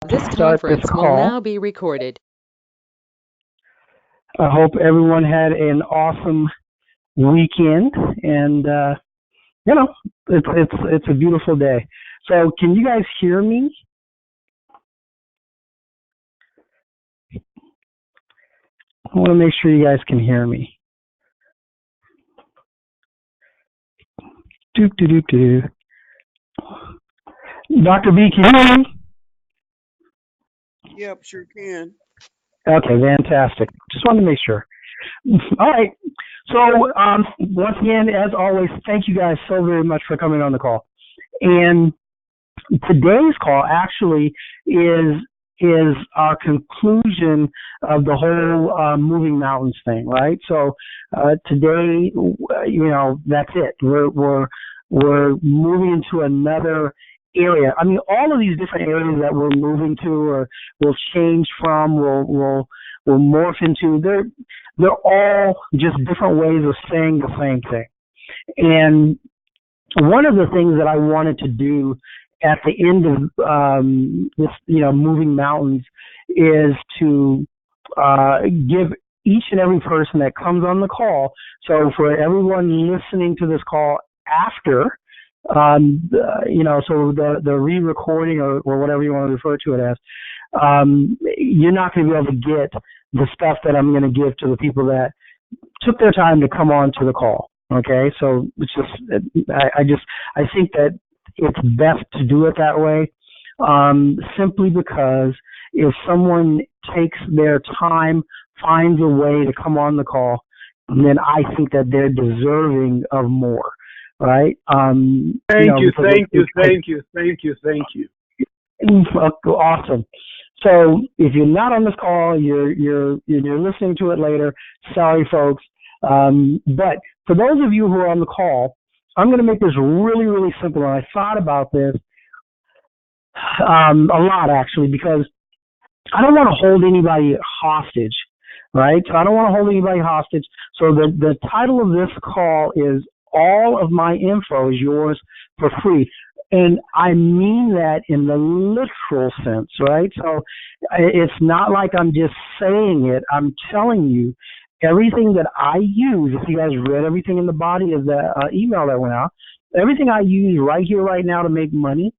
This Start this conference will call. now be recorded. I hope everyone had an awesome weekend, and you know, it's a beautiful day. So, can you guys hear me? I want to make sure you guys can hear me. Doop doop doop doop. Dr. B, can you hear me? Yep, sure can. Okay, fantastic. Just wanted to make sure. All right. So, once again, as always, thank you guys so very much for coming on the call. And today's call actually is our conclusion of the whole moving mountains thing, right? So today, that's it. We're moving into another area. I mean, all of these different areas that we're moving to, or will change from, will morph into. They're all just different ways of saying the same thing. And one of the things that I wanted to do at the end of this, moving mountains, is to give each and every person that comes on the call. So for everyone listening to this call after, so the re-recording or whatever you want to refer to it as, you're not going to be able to get the stuff that I'm going to give to the people that took their time to come on to the call. Okay, so it's just I think that it's best to do it that way, simply because if someone takes their time, finds a way to come on the call, then I think that they're deserving of more, right? Thank you. Awesome. So if you're not on this call, you're listening to it later. Sorry, folks. But for those of you who are on the call, I'm going to make this really, really simple. And I thought about this a lot, actually, because I don't want to hold anybody hostage, right? So I don't want to hold anybody hostage. So the title of this call is All of My Info is Yours for Free. And I mean that in the literal sense, right? So it's not like I'm just saying it. I'm telling you everything that I use. If you guys read everything in the body of the email that went out, everything I use right here, right now to make money,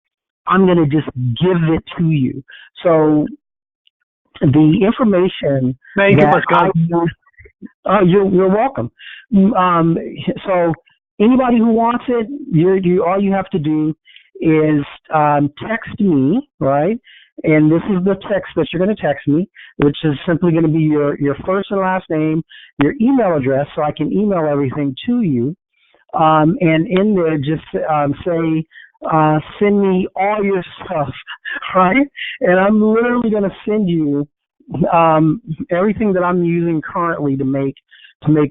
I'm going to just give it to you. So the information Thank you, Pascal. You're welcome. So anybody who wants it, all you have to do is text me, right? And this is the text that you're going to text me, which is simply going to be your first and last name, your email address, so I can email everything to you. And in there, just say, send me all your stuff, right? And I'm literally going to send you everything that I'm using currently to make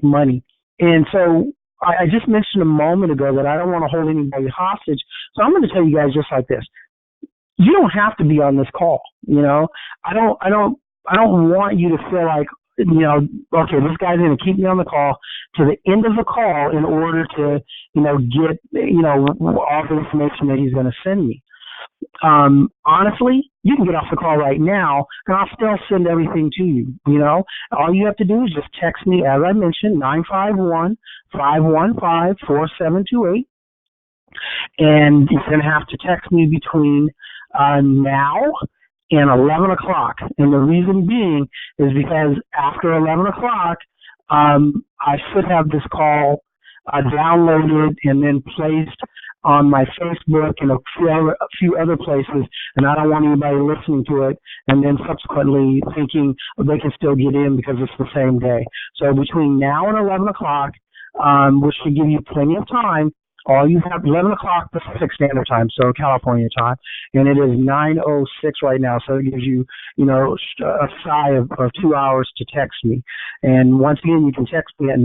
money. And so I just mentioned a moment ago that I don't want to hold anybody hostage. So I'm going to tell you guys just like this. You don't have to be on this call. I don't want you to feel like, okay, this guy's going to keep me on the call to the end of the call in order to, get, all the information that he's going to send me. Honestly, you can get off the call right now and I'll still send everything to you. All you have to do is just text me, as I mentioned, 951-515-4728. And you're going to have to text me between now and 11 o'clock. And the reason being is because after 11 o'clock, I should have this call downloaded and then placed on my Facebook and a few other places, and I don't want anybody listening to it and then subsequently thinking they can still get in because it's the same day. So between now and 11 o'clock, which should give you plenty of time, all you have 11 o'clock Pacific Standard Time, so California time, and it is 9:06 right now, so it gives you, a shy of 2 hours to text me. And once again, you can text me at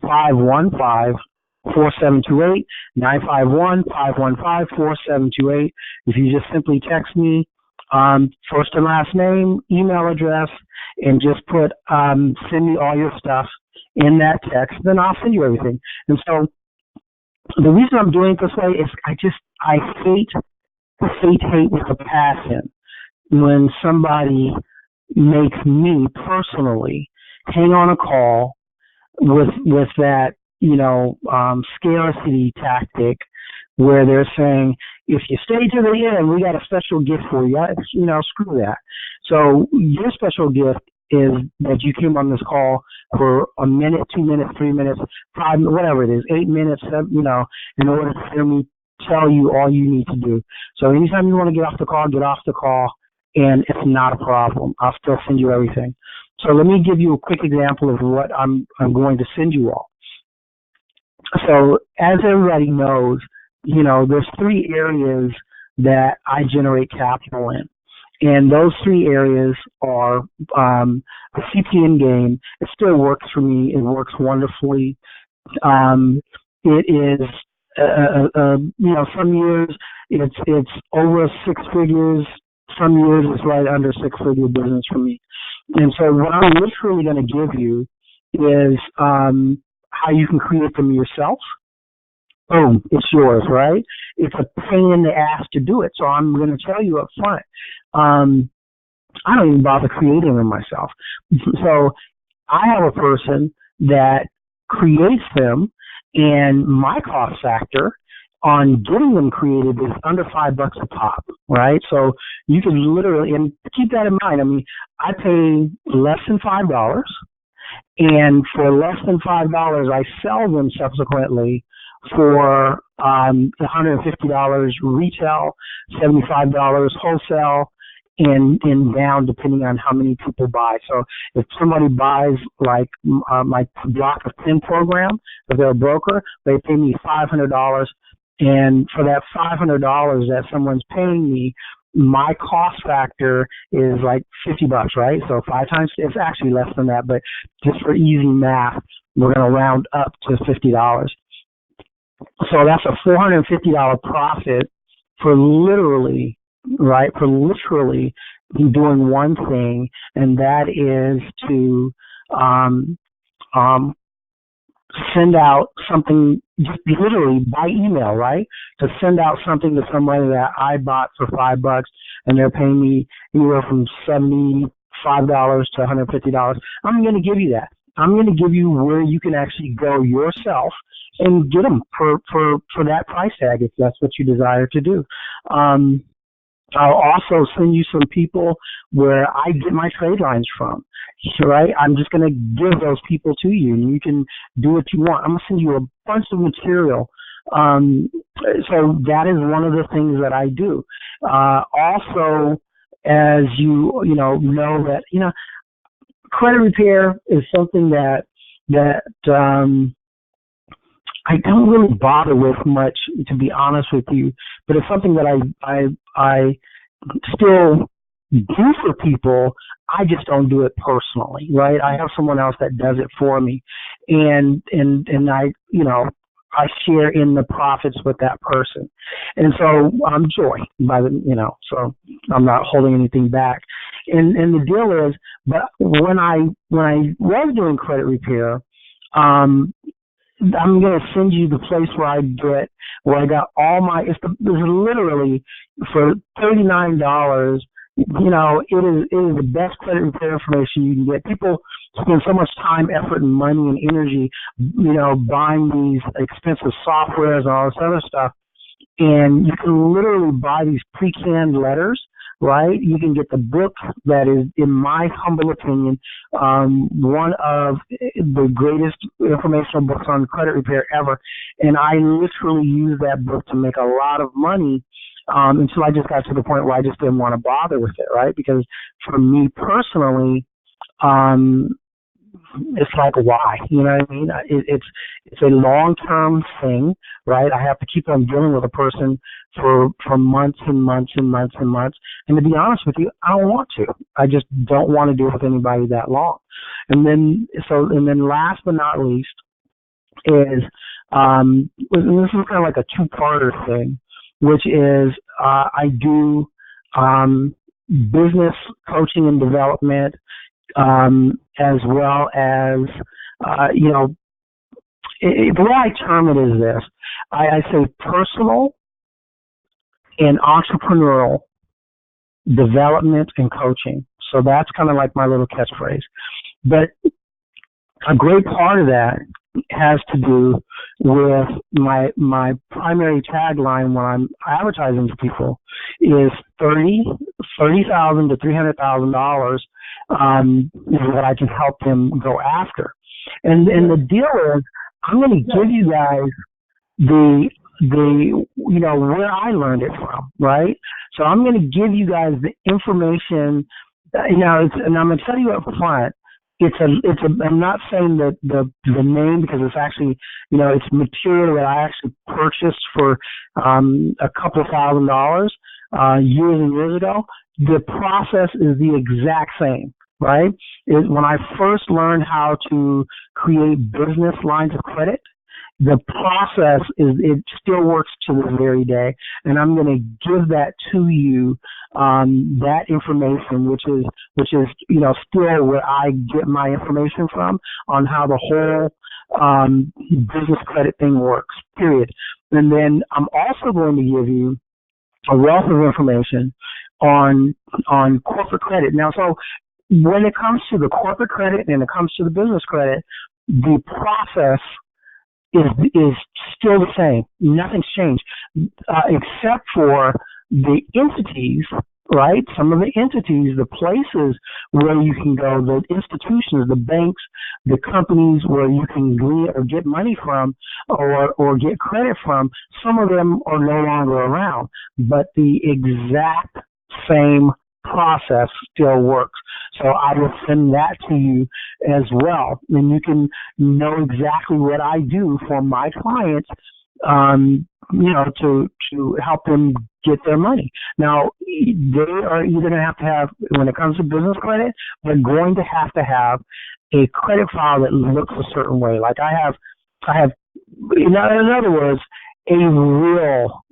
951-515-4728, 951-515-4728. If you just simply text me, first and last name, email address, and just put, send me all your stuff in that text, then I'll send you everything. And so the reason I'm doing it this way is I hate hate with a passion when somebody makes me personally hang on a call with that, scarcity tactic where they're saying, if you stay to the end, we got a special gift for you. Screw that. So your special gift is that you came on this call for a minute, 2 minutes, 3 minutes, 5, whatever it is, 8 minutes, in order to hear me tell you all you need to do. So anytime you want to get off the call, and it's not a problem. I'll still send you everything. So let me give you a quick example of what I'm going to send you all. So as everybody knows, there's 3 areas that I generate capital in. And those 3 areas are the CPN game. It still works for me. It works wonderfully. It is, some years it's over 6 figures. Some years it's right under 6-figure business for me. And so what I'm literally going to give you is how you can create them yourself. Boom, it's yours, right? It's a pain in the ass to do it, so I'm going to tell you up front. I don't even bother creating them myself. So I have a person that creates them, and my cost factor on getting them created is under $5 a pop, right? So you can literally, and keep that in mind. I mean, I pay less than $5, and for less than $5, I sell them subsequently for $150 retail, $75 wholesale, and down depending on how many people buy. So if somebody buys like my block of 10 program, if they're a broker, they pay me $500. And for that $500 that someone's paying me, my cost factor is like $50, right? So 5 times, it's actually less than that, but just for easy math, we're going to round up to $50. So that's a $450 profit for literally, right? For literally doing one thing, and that is to send out something just literally by email, right? To send out something to somebody that I bought for $5 and they're paying me anywhere from $75 to $150. I'm going to give you that. I'm going to give you where you can actually go yourself and get them for that price tag if that's what you desire to do. I'll also send you some people where I get my trade lines from, right? I'm just going to give those people to you, and you can do what you want. I'm going to send you a bunch of material. So that is one of the things that I do. Also, as you know that, credit repair is something that I don't really bother with much, to be honest with you, but it's something that I still do for people. I just don't do it personally, right? I have someone else that does it for me, and I share in the profits with that person, and so I'm joy by so I'm not holding anything back, and the deal is, but when I was doing credit repair, I'm going to send you the place where I do it, where I got all my, it's literally for $39, it is the best credit repair information you can get. People spend so much time, effort, and money and energy, buying these expensive softwares and all this other stuff. And you can literally buy these pre-canned letters, right? You can get the book that is, in my humble opinion, one of the greatest informational books on credit repair ever. And I literally used that book to make a lot of money until I just got to the point where I just didn't want to bother with it, right? Because for me personally, it's like, why? You know what I mean? It's a long-term thing, right? I have to keep on dealing with a person for months and months and months and months. And to be honest with you, I don't want to. I just don't want to deal with anybody that long. And then last but not least is, and this is kind of like a two-parter thing, which is I do business coaching and development, as well as, the way I term it is this. I say personal, in entrepreneurial development and coaching. So that's kind of like my little catchphrase. But a great part of that has to do with my primary tagline when I'm advertising to people is $30,000 to $300,000 is what I can help them go after. And the deal is I'm going to give you guys the where I learned it from, right? So I'm going to give you guys the information, and I'm going to tell you up front. I'm not saying that the name, because it's actually, it's material that I actually purchased for a couple $1,000 years and years ago. The process is the exact same, right? When I first learned how to create business lines of credit, the process it still works to this very day, and I'm going to give that to you, that information, which is still where I get my information from on how the whole business credit thing works. Period. And then I'm also going to give you a wealth of information on corporate credit. Now, so when it comes to the corporate credit and it comes to the business credit, the process is still the same. Nothing's changed, except for the entities, right? Some of the entities, the places where you can go, the institutions, the banks, the companies where you can glean or get money from or get credit from, some of them are no longer around, but the exact same process still works. So I will send that to you as well, and you can know exactly what I do for my clients, to help them get their money. Now, they are either going to have, when it comes to business credit, they're going to have a credit file that looks a certain way. Like I have, in other words, a real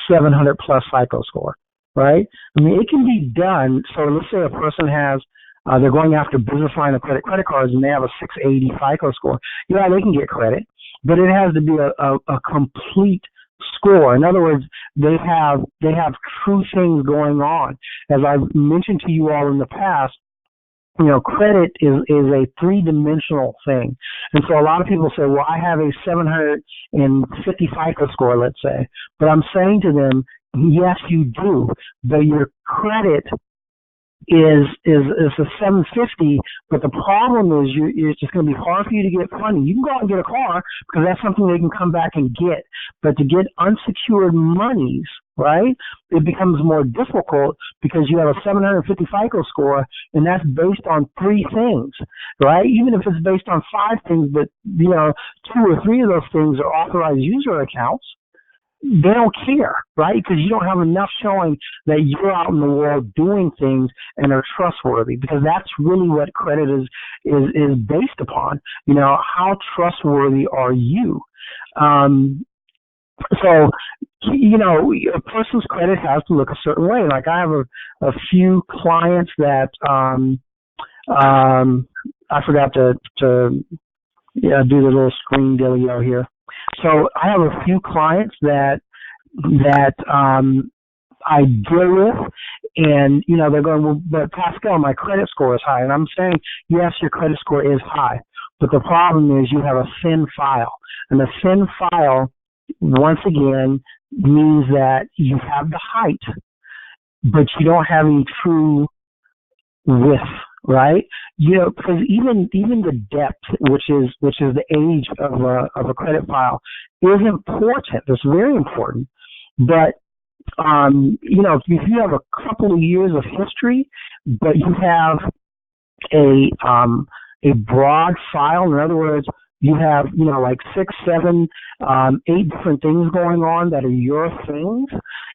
700 plus FICO score. Right? I mean, it can be done. So let's say a person has, they're going after business line of credit cards, and they have a 680 FICO score. Yeah, they can get credit, but it has to be a complete score. In other words, they have true things going on. As I've mentioned to you all in the past, credit is a three-dimensional thing. And so a lot of people say, well, I have a 750 FICO score, let's say. But I'm saying to them, yes, you do, but your credit is a 750, but the problem is it's just going to be hard for you to get funding. You can go out and get a car because that's something they can come back and get, but to get unsecured monies, right, it becomes more difficult because you have a 750 FICO score, and that's based on three things, right? Even if it's based on five things, but 2 or 3 of those things are authorized user accounts, they don't care, right? Because you don't have enough showing that you're out in the world doing things and are trustworthy, because that's really what credit is based upon. How trustworthy are you? So, a person's credit has to look a certain way. Like I have a few clients that I forgot to do the little screen dealio here. So I have a few clients that I deal with, and they're going, well, but Pascal, my credit score is high, and I'm saying, yes, your credit score is high, but the problem is you have a thin file, and a thin file, once again, means that you have the height, but you don't have any true width. Right? Because even the depth, which is the age of a credit file, is important. It's very important. But if you have a couple of years of history, but you have a broad file, in other words, you have, like 6, 7, 8 different things going on that are your things,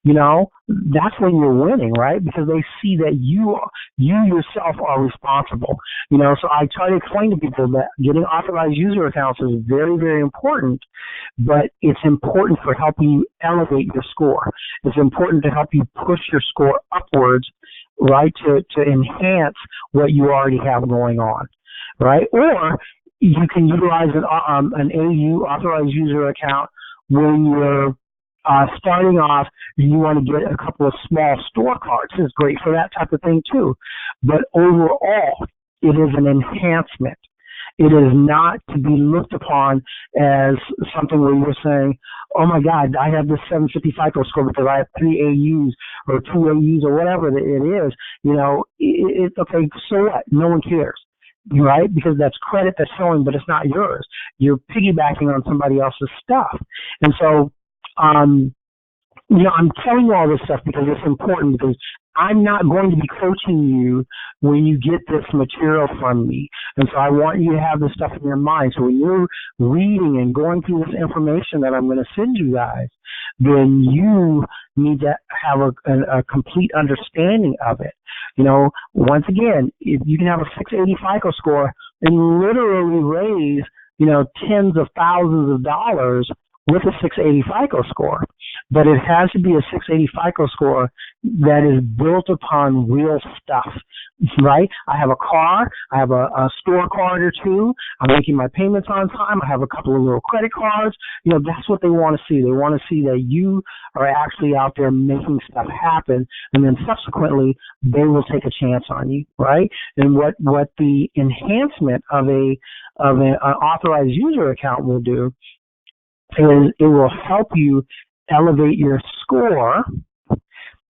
that's when you're winning, right? Because they see that you yourself are responsible. So I try to explain to people that getting authorized user accounts is very, very important, but it's important for helping you elevate your score. It's important to help you push your score upwards, right, to enhance what you already have going on, right? Or you can utilize an AU, authorized user account, when you're starting off, you want to get a couple of small store cards. It's great for that type of thing too. But overall, it is an enhancement. It is not to be looked upon as something where you're saying, oh my God, I have this 750 FICO score because I have 3 AUs or 2 AUs or whatever it is. Okay, so what? No one cares, right? Because that's credit that's showing, but it's not yours. You're piggybacking on somebody else's stuff. And so, I'm telling you all this stuff because it's important, because I'm not going to be coaching you when you get this material from me. And so I want you to have this stuff in your mind. So when you're reading and going through this information that I'm going to send you guys, then you need to have a complete understanding of it. Once again, if you can have a 680 FICO score and literally raise, tens of thousands of dollars with a 680 FICO score. But it has to be a 680 FICO score that is built upon real stuff, right? I have a car, I have a store card or two, I'm making my payments on time, I have a couple of little credit cards. That's what they want to see. They want to see that you are actually out there making stuff happen, and then subsequently they will take a chance on you, right? And what the enhancement of an authorized user account will do is it will help you elevate your score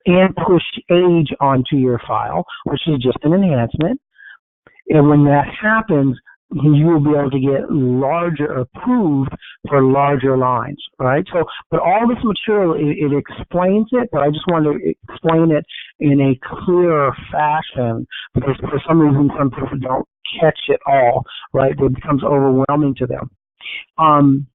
and push age onto your file, which is just an enhancement. And when that happens, you will be able to get larger, approved for larger lines, right? So, but all this material, it explains it, but I just want to explain it in a clearer fashion, because for some reason, some people don't catch it all, right? It becomes overwhelming to them. And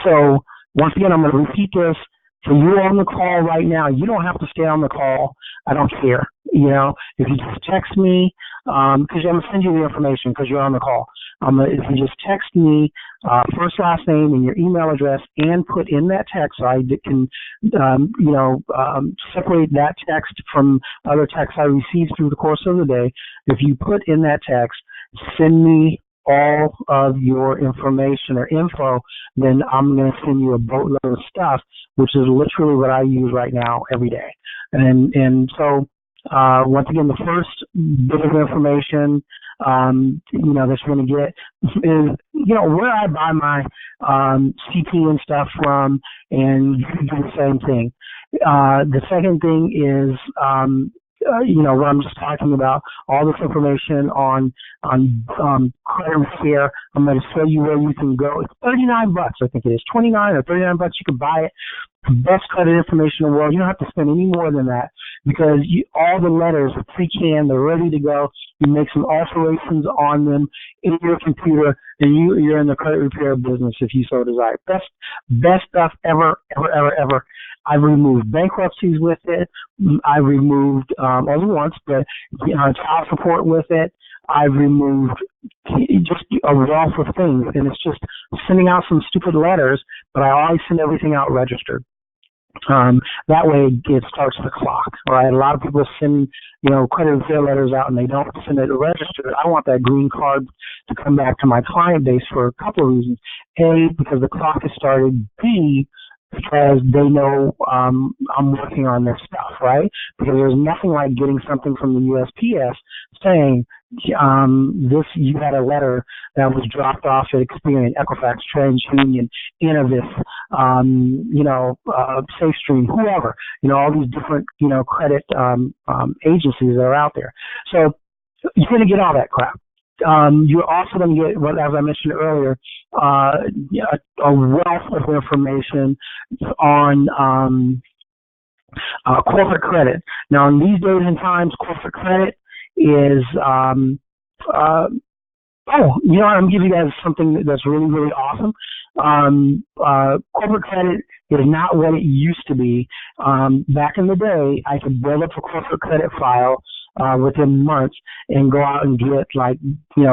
so, once again, I'm going to repeat this. So you're on the call right now. You don't have to stay on the call. I don't care. If you just text me, because I'm going to send you the information because you're on the call. If you just text me first, last name, and your email address, and put in that text, so I can, separate that text from other texts I receive through the course of the day. If you put in that text, send me all of your information or info, then I'm going to send you a boatload of stuff, which is literally what I use right now every day. And so, once again, the first bit of information, that you're going to get is, where I buy my CP and stuff from, and you can do the same thing. The second thing is, what I'm just talking about, all this information on credit repair. I'm going to show you where you can go. It's $39, I think it is, $29 or $39. You can buy it. Best credit information in the world. You don't have to spend any more than that, because all the letters are pre-canned. They're ready to go. You make some alterations on them in your computer, and you're in the credit repair business if you so desire. Best stuff ever, ever, ever, ever. I've removed bankruptcies with it. I've removed, only once, but child support with it. I've removed just a wealth of things, and it's just sending out some stupid letters, but I always send everything out registered. That way it starts the clock, right? A lot of people send, credit repair letters out and they don't send it registered. I want that green card to come back to my client base for a couple of reasons. A, because the clock has started. B, because they know I'm working on their stuff, right? Because there's nothing like getting something from the USPS saying, you had a letter that was dropped off at Experian, Equifax, TransUnion, Innovis, SafeStream, whoever, all these different, credit agencies that are out there. So you're going to get all that crap. You're also going to get, as I mentioned earlier, a wealth of information on corporate credit. Now, in these days and times, corporate credit is, I'm going to give you guys something that's really, really awesome. Corporate credit is not what it used to be. Back in the day, I could build up a corporate credit file within months and go out and get,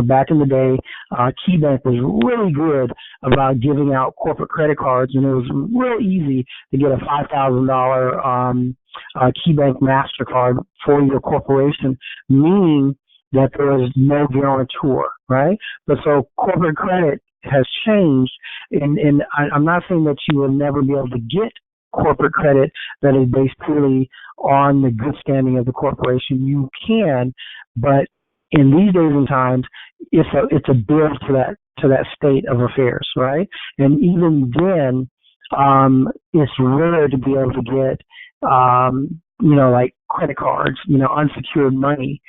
back in the day, KeyBank was really good about giving out corporate credit cards, and it was real easy to get a $5,000 KeyBank MasterCard for your corporation, meaning that there is no guarantor, right? But so corporate credit has changed, and I'm not saying that you will never be able to get corporate credit that is based purely on the good standing of the corporation. You can, but in these days and times, it's a bill to that state of affairs, right? And even then, it's rare to be able to get, like credit cards, unsecured money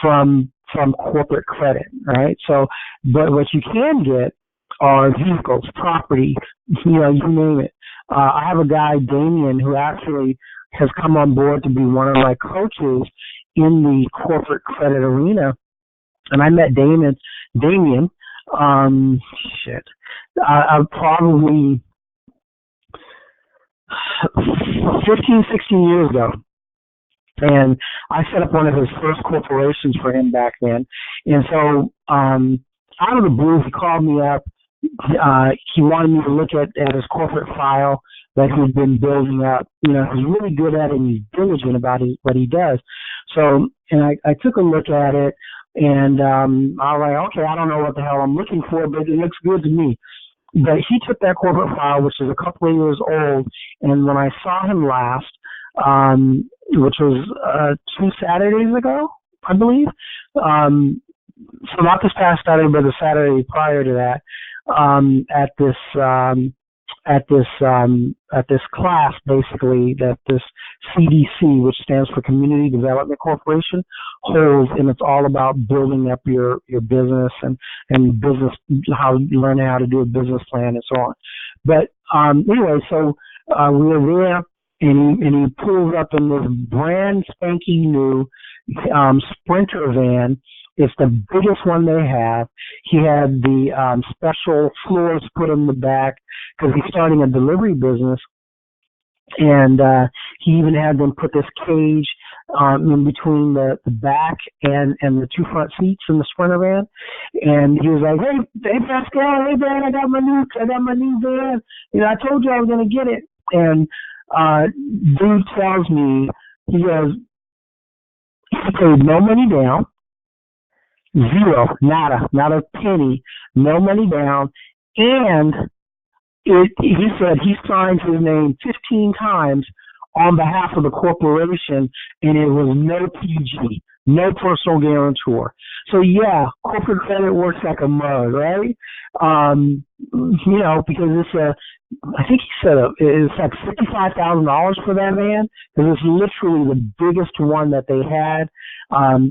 from corporate credit, right? So, but what you can get are vehicles, property, you name it. I have a guy, Damien, who actually has come on board to be one of my coaches in the corporate credit arena. And I met Damien, probably 15, 16 years ago. And I set up one of his first corporations for him back then. And so, out of the blue, he called me up. He wanted me to look at his corporate file that he's been building up. He's really good at it, and he's diligent about what he does. So, and I took a look at it, and I was like, okay, I don't know what the hell I'm looking for, but it looks good to me. But he took that corporate file, which is a couple of years old, and when I saw him last, which was 2 Saturdays ago, I believe. So not this past Saturday, but the Saturday prior to that, at this class, basically, that this CDC, which stands for Community Development Corporation, holds, and it's all about building up your business and business, learning how to do a business plan and so on. But anyway, so we were there, and he pulls up in this brand spanking new Sprinter van. It's the biggest one they have. He had the special floors put in the back because he's starting a delivery business. And he even had them put this cage in between the back and the 2 front seats in the Sprinter van. And he was like, hey Pascal, hey man, I got my new van. I told you I was gonna get it. And dude tells me, he goes, he paid no money down. Zero, nada, not a penny, no money down, and he said he signed his name 15 times on behalf of the corporation, and it was no PG, no personal guarantor. So yeah, corporate credit works like a mug, right? Because it's I think he said it's like $55,000 for that van, because it's literally the biggest one that they had.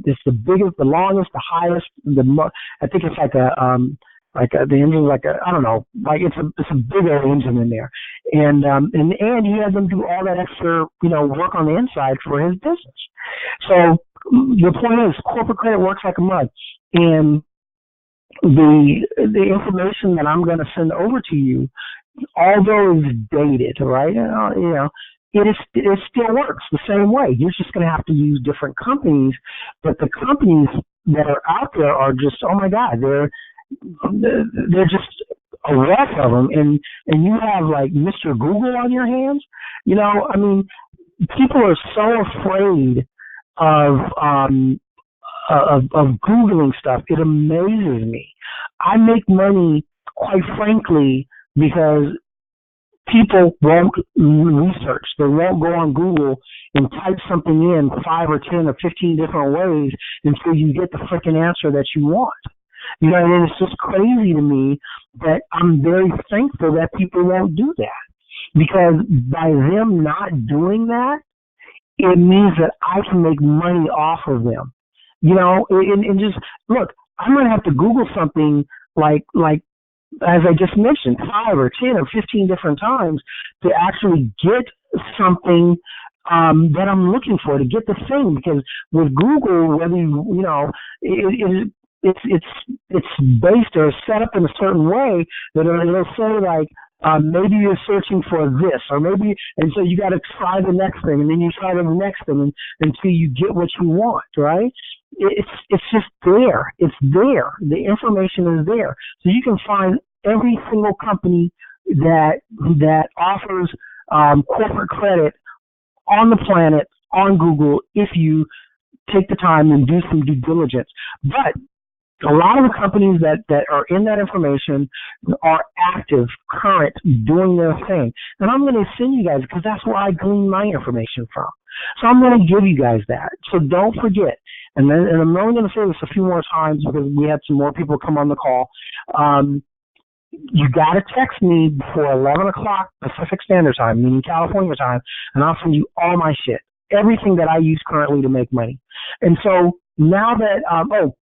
It's the biggest, the longest, the highest. I think it's like the engine's like I don't know, like it's a bigger engine in there, and he had them do all that extra work on the inside for his business. So the point is, corporate credit works like a mug, and the information that I'm going to send over to you, although it's dated, right? It still works the same way. You're just going to have to use different companies, but the companies that are out there are just, oh my God, they're just a wealth of them, and you have like Mr. Google on your hands. People are so afraid of Googling stuff. It amazes me. I make money, quite frankly, because people won't research. They won't go on Google and type something in 5 or 10 or 15 different ways until you get the freaking answer that you want. And it's just crazy to me that I'm very thankful that people won't do that, because by them not doing that, it means that I can make money off of them. And just look, I'm going to have to Google something like as I just mentioned, 5 or 10 or 15 different times to actually get something that I'm looking for, to get the thing. Because with Google, whether it's based or set up in a certain way that it'll say like, maybe you're searching for this, or maybe, and so you got to try the next thing, and then you try the next thing until you get what you want, right? It's just there. It's there. The information is there. So you can find every single company that offers corporate credit on the planet on Google if you take the time and do some due diligence. But A lot of the companies that are in that information are active, current, doing their thing. And I'm going to send you guys, because that's where I glean my information from. So I'm going to give you guys that. So don't forget. And I'm only going to say this a few more times because we had some more people come on the call. You got to text me before 11 o'clock Pacific Standard Time, meaning California time, and I'll send you all my shit, everything that I use currently to make money. And so now that,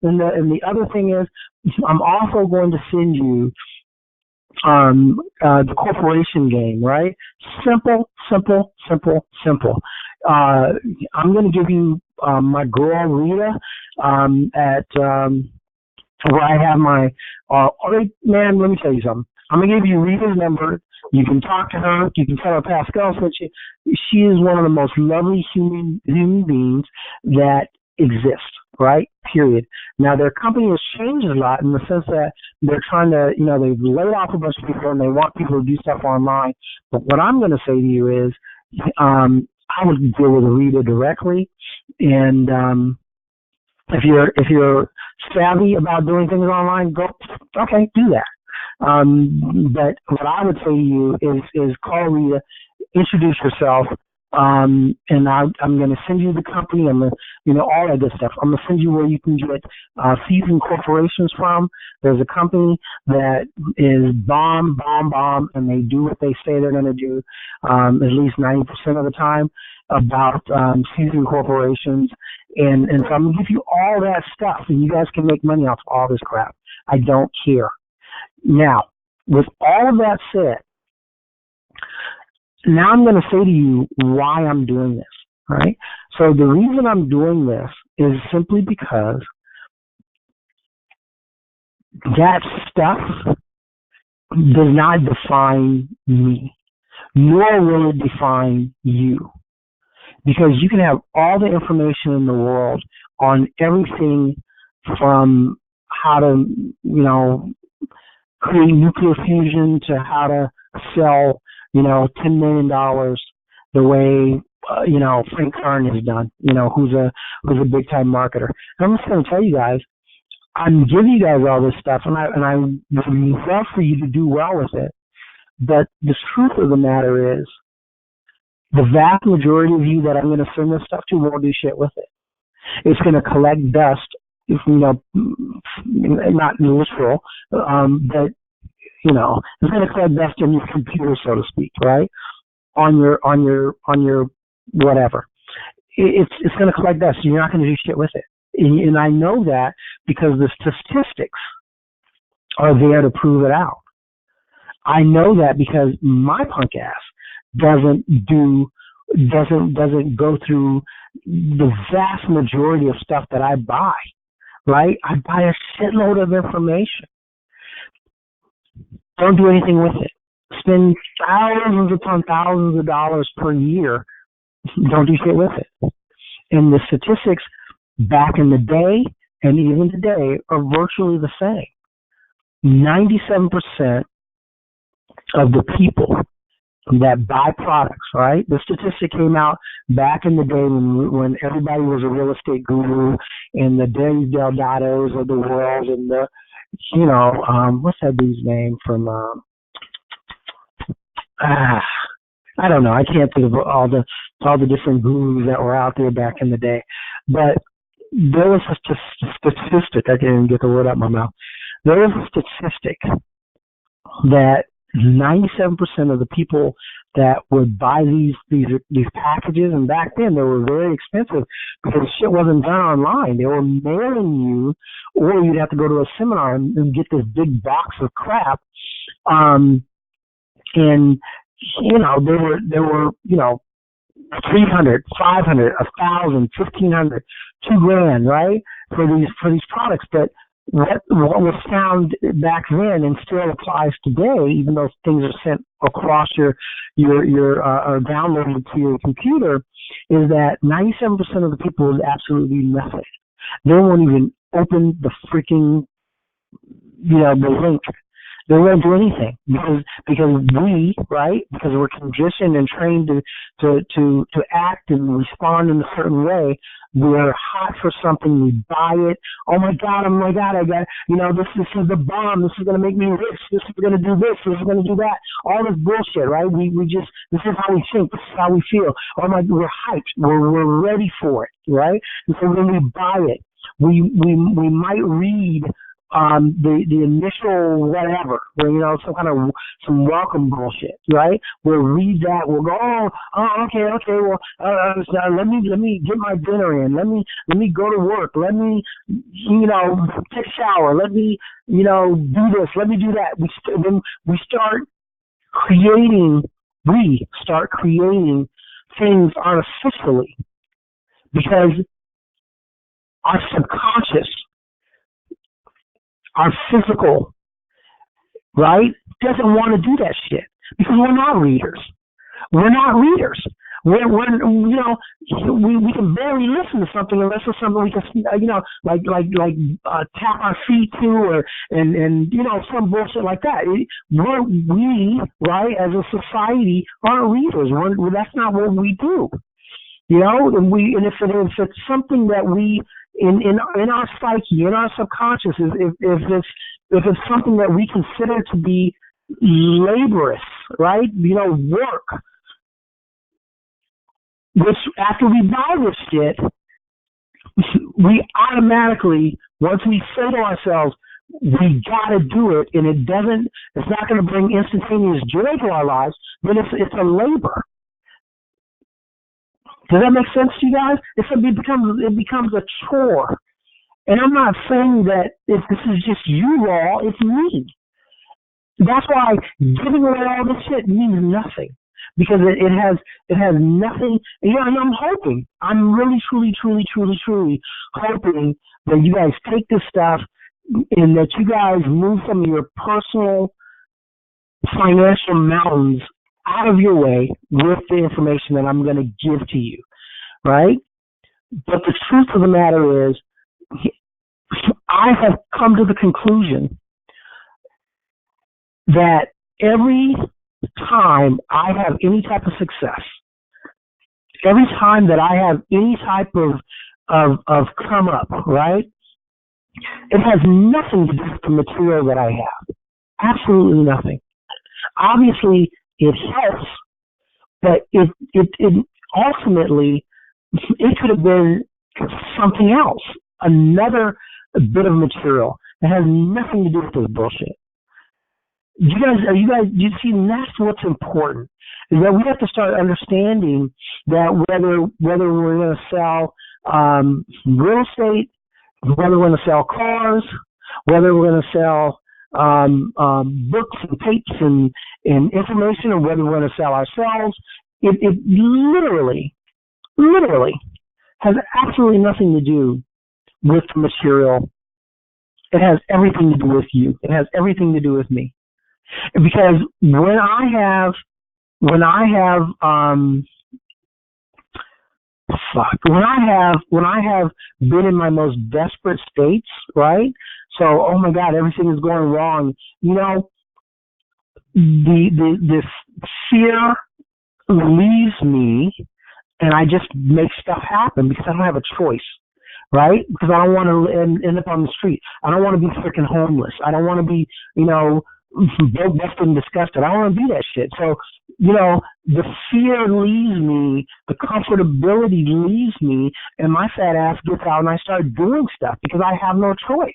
and the other thing is, I'm also going to send you the corporation game, right? Simple, simple, simple, simple. I'm going to give you my girl Rita at where I have my. Man, let me tell you something. I'm going to give you Rita's number. You can talk to her. You can tell her Pascal sent you. She is one of the most lovely human beings that exist, right? Period. Now, their company has changed a lot in the sense that they're trying to, they've laid off a bunch of people and they want people to do stuff online. But what I'm going to say to you is, I would deal with Rita directly, and if you're savvy about doing things online, do that. But what I would say to you is call Rita, introduce yourself, and I'm going to send you the company. I'm going to, all that good stuff. I'm going to send you where you can get seasoned corporations from. There's a company that is bomb, and they do what they say they're going to do, at least 90% of the time, about seasoned corporations. And so I'm going to give you all that stuff, and you guys can make money off all this crap. I don't care. Now, with all of that said, now I'm going to say to you why I'm doing this, right? So the reason I'm doing this is simply because that stuff does not define me, nor will it define you. Because you can have all the information in the world on everything from how to, create nuclear fusion to how to sell, $10 million the way, Frank Kern has done, who's a big time marketer. And I'm just going to tell you guys, I'm giving you guys all this stuff, and I would love for you to do well with it. But the truth of the matter is, the vast majority of you that I'm going to send this stuff to won't do shit with it. It's going to collect dust, not literal, but it's going to collect dust in your computer, so to speak, right? On your whatever. It's going to collect dust. You're not going to do shit with it, and I know that because the statistics are there to prove it out. I know that because my punk ass doesn't go through the vast majority of stuff that I buy, right? I buy a shitload of information. Don't do anything with it. Spend thousands upon thousands of dollars per year. Don't do shit with it. And the statistics back in the day and even today are virtually the same. 97% of the people that buy products, right? The statistic came out back in the day when everybody was a real estate guru and the Dave Delgados of the world and the, what's that dude's name from, I don't know. I can't think of all the different gurus that were out there back in the day. But there was a statistic, I can't even get the word out of my mouth. There was a statistic that 97% of the people that would buy these packages, and back then they were very expensive because shit wasn't done online. They were mailing you, or you'd have to go to a seminar and get this big box of crap. And there were 300, 500, 1,000, 1,500, $2,000, right, for these products. But what was found back then and still applies today, even though things are sent across your or downloaded to your computer, is that 97% of the people would absolutely nothing. They won't even open the freaking the link They won't do anything because we, right? Because we're conditioned and trained to act and respond in a certain way. We're hot for something. We buy it. Oh my God! I got. This is the bomb. This is gonna make me rich. This is gonna do this. This is gonna do that. All this bullshit, right? We just this is how we think. This is how we feel. Oh my, we're hyped. We're ready for it, right? And so when we buy it, we might read the initial whatever, or some welcome bullshit, right? We'll read that, we'll go, okay, well, let me get my dinner in, let me go to work, let me take a shower, let me do this, let me do that. We start creating things artificially because our subconscious, our physical, right, doesn't want to do that shit because we're not readers. We're not readers. We can barely listen to something unless it's something we can, tap our feet to, and some bullshit like that. We, right, as a society, aren't readers. That's not what we do. And if it's something that we in our psyche, in our subconscious, if it's something that we consider to be laborious, right? Work. Which after we buy this shit, we automatically, once we say to ourselves, we gotta do it, and it's not gonna bring instantaneous joy to our lives, then it's a labor. Does that make sense to you guys? It becomes a chore. And I'm not saying that if this is just you all, it's me. That's why giving away all this shit means nothing. Because it has nothing. And I'm hoping, I'm really, truly hoping that you guys take this stuff and that you guys move some of your personal financial mountains out of your way with the information that I'm going to give to you, right? But the truth of the matter is, I have come to the conclusion that every time I have any type of success, every time that I have any type of come up, right, it has nothing to do with the material that I have. Absolutely nothing. Obviously, it helps, but it ultimately, it could have been something else, another bit of material that has nothing to do with this bullshit. You see, that's what's important, is that we have to start understanding that whether we're going to sell real estate, whether we're going to sell cars, whether we're going to sell books and tapes and information, or whether we're going to sell ourselves, it literally has absolutely nothing to do with the material. It has everything to do with you. It has everything to do with me. Because when I have been in my most desperate states, right? So, oh my God, everything is going wrong. This fear leaves me, and I just make stuff happen because I don't have a choice, right? Because I don't want to end up on the street. I don't want to be freaking homeless. I don't want to be, broke, busted, and disgusted. I don't want to do that shit. So, the fear leaves me, the comfortability leaves me, and my fat ass gets out and I start doing stuff because I have no choice.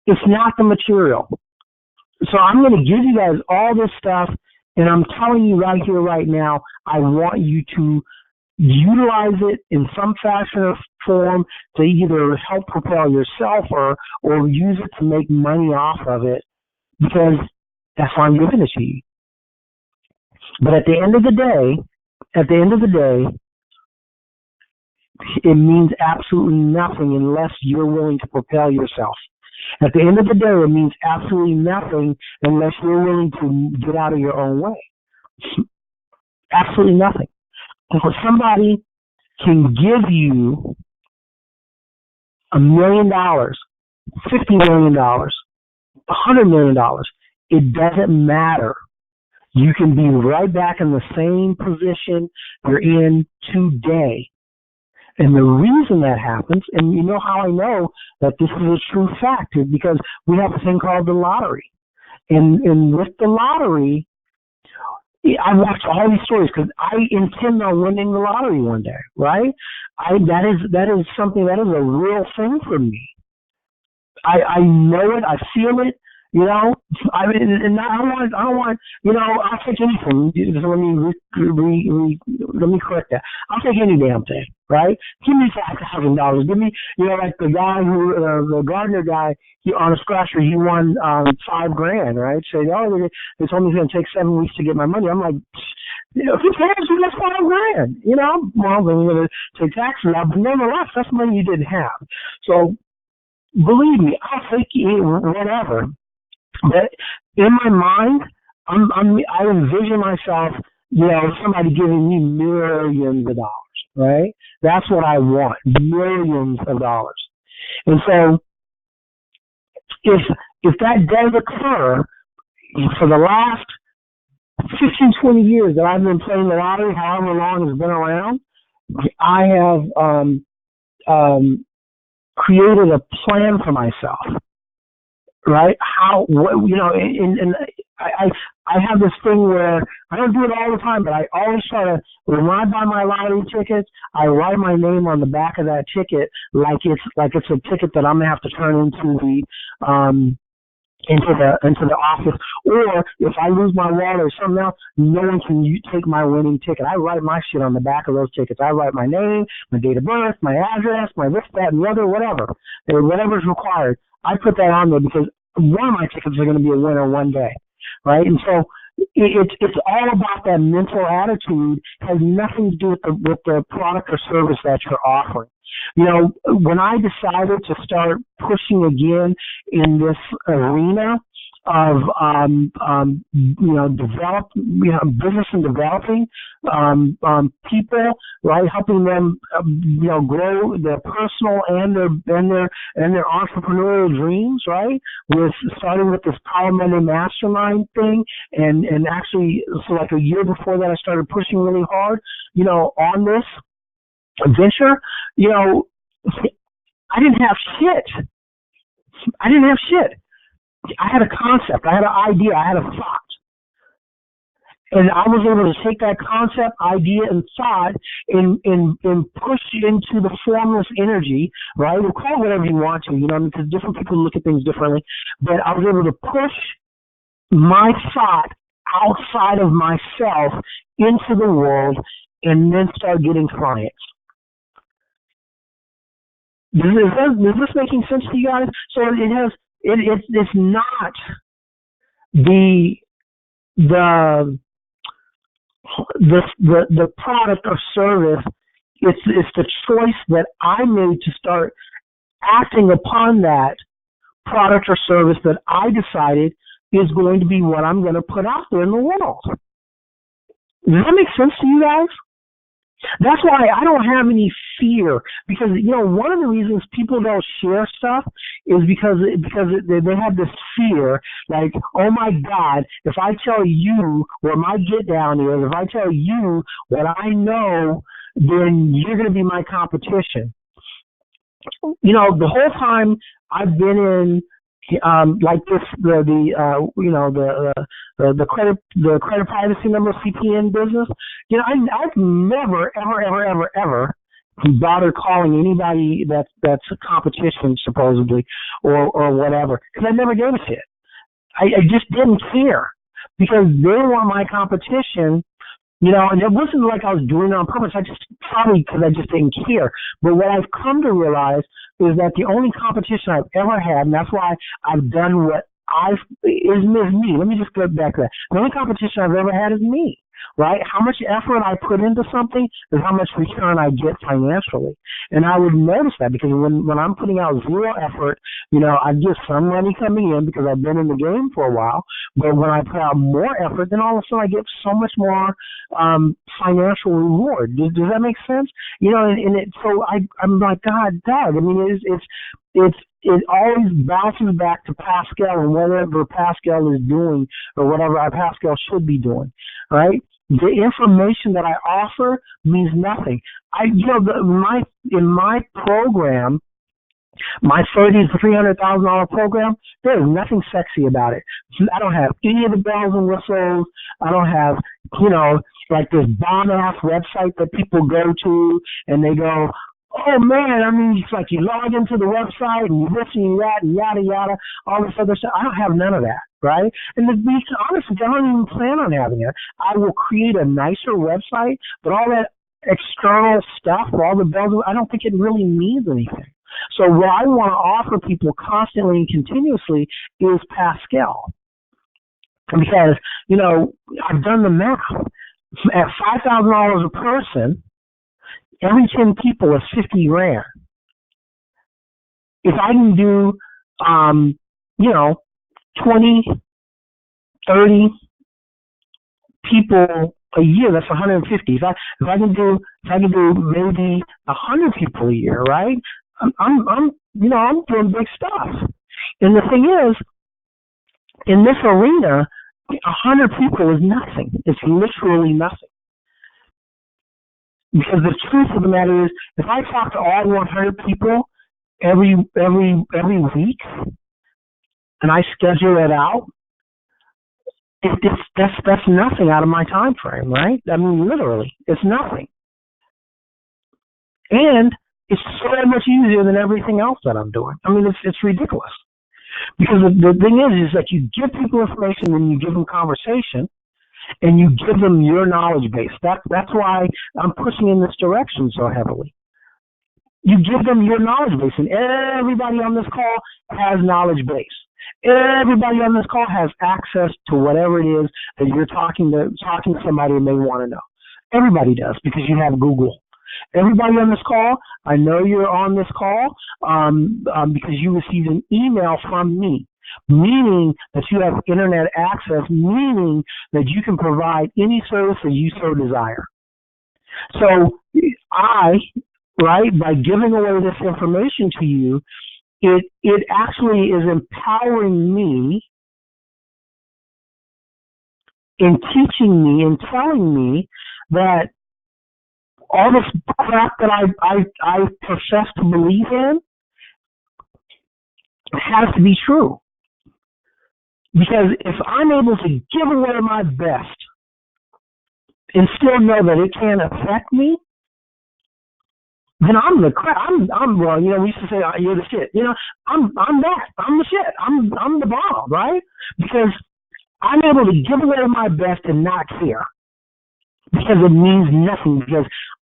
It's not the material. So I'm going to give you guys all this stuff, and I'm telling you right here, right now, I want you to utilize it in some fashion or form to either help propel yourself or use it to make money off of it, because that's why I'm giving it to you. But at the end of the day, it means absolutely nothing unless you're willing to propel yourself. At the end of the day, it means absolutely nothing unless you're willing to get out of your own way. Absolutely nothing. Because somebody can give you $1 million, $50 million, $100 million. It doesn't matter. You can be right back in the same position you're in today. And the reason that happens, and you know how I know that this is a true fact, is because we have a thing called the lottery. And with the lottery, I watch all these stories because I intend on winning the lottery one day, right? That is something that is a real thing for me. I know it, I feel it, you know. I mean, and I don't want, you know, I'll take anything. Let me correct that. I'll take any damn thing, right? Give me $5,000. Give me, you know, like the guy the gardener guy, he on a scratcher, he won $5,000, right? So they told me it's going to take 7 weeks to get my money. I'm like, you know, who cares? That's $5,000, you know. Well, then you're going to take taxes out, but nevertheless, that's money you didn't have. So believe me, I'll take whatever. But in my mind, I envision myself, you know, somebody giving me millions of dollars, right? That's what I want, millions of dollars. And so, if that does occur, for the last 15, 20 years that I've been playing the lottery, however long it's been around, I have created a plan for myself. Right? You know, and I have this thing where I don't do it all the time, but I always try to, when I buy my lottery tickets, I write my name on the back of that ticket like it's a ticket that I'm gonna have to turn into the office. Or if I lose my wallet or something else, no one can take my winning ticket. I write my shit on the back of those tickets. I write my name, my date of birth, my address, my this, that, and the other, whatever's required. I put that on there because one of my tickets are going to be a winner one day, right? And so it's all about that mental attitude. It has nothing to do with the product or service that you're offering. You know, when I decided to start pushing again in this arena of business and developing people, right, helping them grow their personal and their entrepreneurial dreams, right, with starting with this Power Monday Mastermind thing, and actually, so like a year before that I started pushing really hard, you know, on this venture. You know, I didn't have shit. I had a concept, I had an idea, I had a thought. And I was able to take that concept, idea, and thought and push it into the formless energy, right? We'll call it whatever you want to, you know, because different people look at things differently. But I was able to push my thought outside of myself into the world and then start getting clients. Is this making sense to you guys? So it's not the product or service. It's the choice that I made to start acting upon that product or service that I decided is going to be what I'm going to put out there in the world. Does that make sense to you guys? That's why I don't have any fear, because, you know, one of the reasons people don't share stuff is because they have this fear, like, oh my God, if I tell you where my get down is, if I tell you what I know, then you're going to be my competition. You know, the whole time I've been in like this, the credit privacy number CPN business. You know, I've never ever bothered calling anybody that's a competition supposedly or whatever, because I never gave a shit. I just didn't care, because they were my competition. You know, and it wasn't like I was doing it on purpose. I just probably because I just didn't care. But what I've come to realize is that the only competition I've ever had, and that's why I've done what is me. Let me just go back to that. The only competition I've ever had is me, right? How much effort I put into something is how much return I get financially. And I would notice that, because when I'm putting out zero effort, you know, I get some money coming in because I've been in the game for a while. But when I put out more effort, then all of a sudden I get so much more financial reward. Does that make sense? You know, so I'm like, God, Doug, I mean, it always bounces back to Pascal and whatever Pascal is doing or whatever Pascal should be doing, right? The information that I offer means nothing. In my program, my $30,000 to $300,000 program, there is nothing sexy about it. I don't have any of the bells and whistles. I don't have, like this bomb-ass website that people go to and they go, oh man, I mean, it's like you log into the website and you this and you that and yada yada, all this other stuff. I don't have none of that, right? And to be honest, I don't even plan on having it. I will create a nicer website, but all that external stuff, all the bells, I don't think it really means anything. So what I want to offer people constantly and continuously is Pascal. Because, I've done the math. At $5,000 a person, every 10 people is 50 grand. If I can do, 20, 30 people a year, that's 150. If I can do maybe 100 people a year, right? I'm doing big stuff. And the thing is, in this arena, 100 people is nothing. It's literally nothing. Because the truth of the matter is, if I talk to all 100 people every week, and I schedule it out, that's nothing out of my time frame, right? I mean, literally, it's nothing. And it's so much easier than everything else that I'm doing. I mean, it's ridiculous. Because the thing is that you give people information and you give them conversation, and you give them your knowledge base. That's why I'm pushing in this direction so heavily. You give them your knowledge base, and everybody on this call has knowledge base. Everybody on this call has access to whatever it is that you're talking to somebody and they want to know. Everybody does, because you have Google. Everybody on this call, I know you're on this call because you received an email from me, meaning that you have internet access, meaning that you can provide any service that you so desire. So by giving away this information to you, it actually is empowering me in teaching me and telling me that all this crap that I profess to believe in has to be true. Because if I'm able to give away my best and still know that it can't affect me, then I'm the crap. Well, we used to say, you're the shit. I'm that. I'm the shit. I'm the bomb, right? Because I'm able to give away my best and not care. Because it means nothing. Because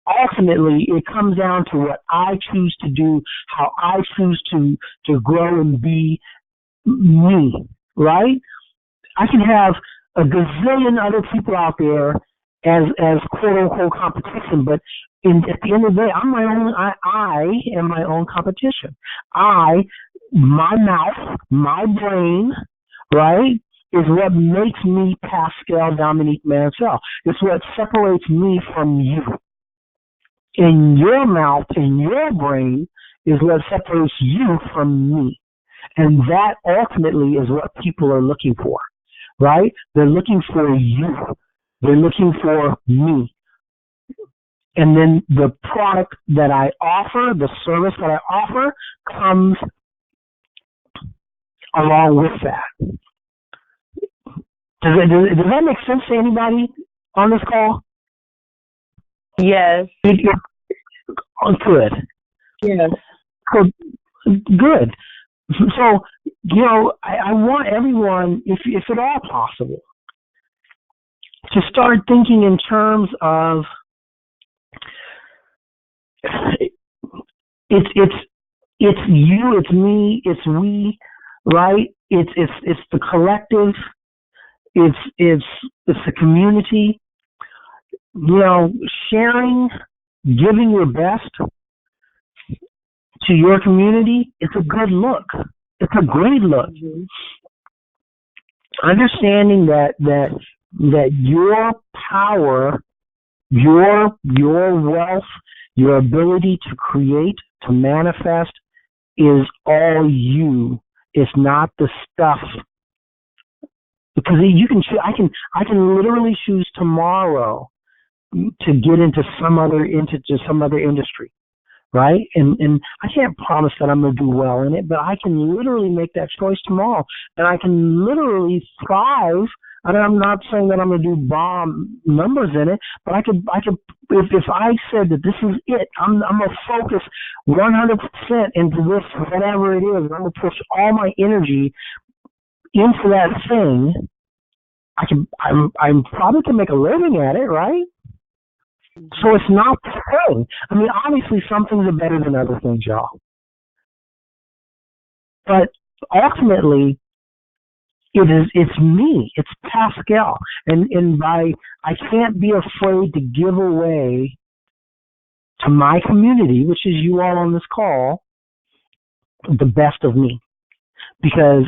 ultimately, it comes down to what I choose to do, how I choose to grow and be me, right? I can have a gazillion other people out there as quote unquote competition, but at the end of the day, I am my own competition. My mouth, my brain, right, is what makes me Pascal Dominique Mansell. It's what separates me from you. In your mouth, in your brain, is what separates you from me. And that ultimately is what people are looking for, right? They're looking for you. They're looking for me. And then the product that I offer, the service that I offer, comes along with that. Does that make sense to anybody on this call? Yes. Good. Yes. Good. So, I want everyone, if at all possible, to start thinking in terms of it's you, it's me, it's we, right? It's the collective. It's the community. Sharing, giving your best to your community, it's a good look. It's a great look. Mm-hmm. Understanding that your power, your wealth, your ability to create, to manifest is all you. It's not the stuff. Because you can choose, I can literally choose tomorrow to get into some other industry, right? And I can't promise that I'm going to do well in it, but I can literally make that choice tomorrow, and I can literally thrive. And I'm not saying that I'm going to do bomb numbers in it, but I could if I said that this is it, I'm going to focus 100% into this, whatever it is. I'm going to push all my energy into that thing. I'm probably can make a living at it, right? So it's not the thing. I mean, obviously some things are better than other things, y'all. But ultimately, it's me. It's Pascal. And I can't be afraid to give away to my community, which is you all on this call, the best of me. Because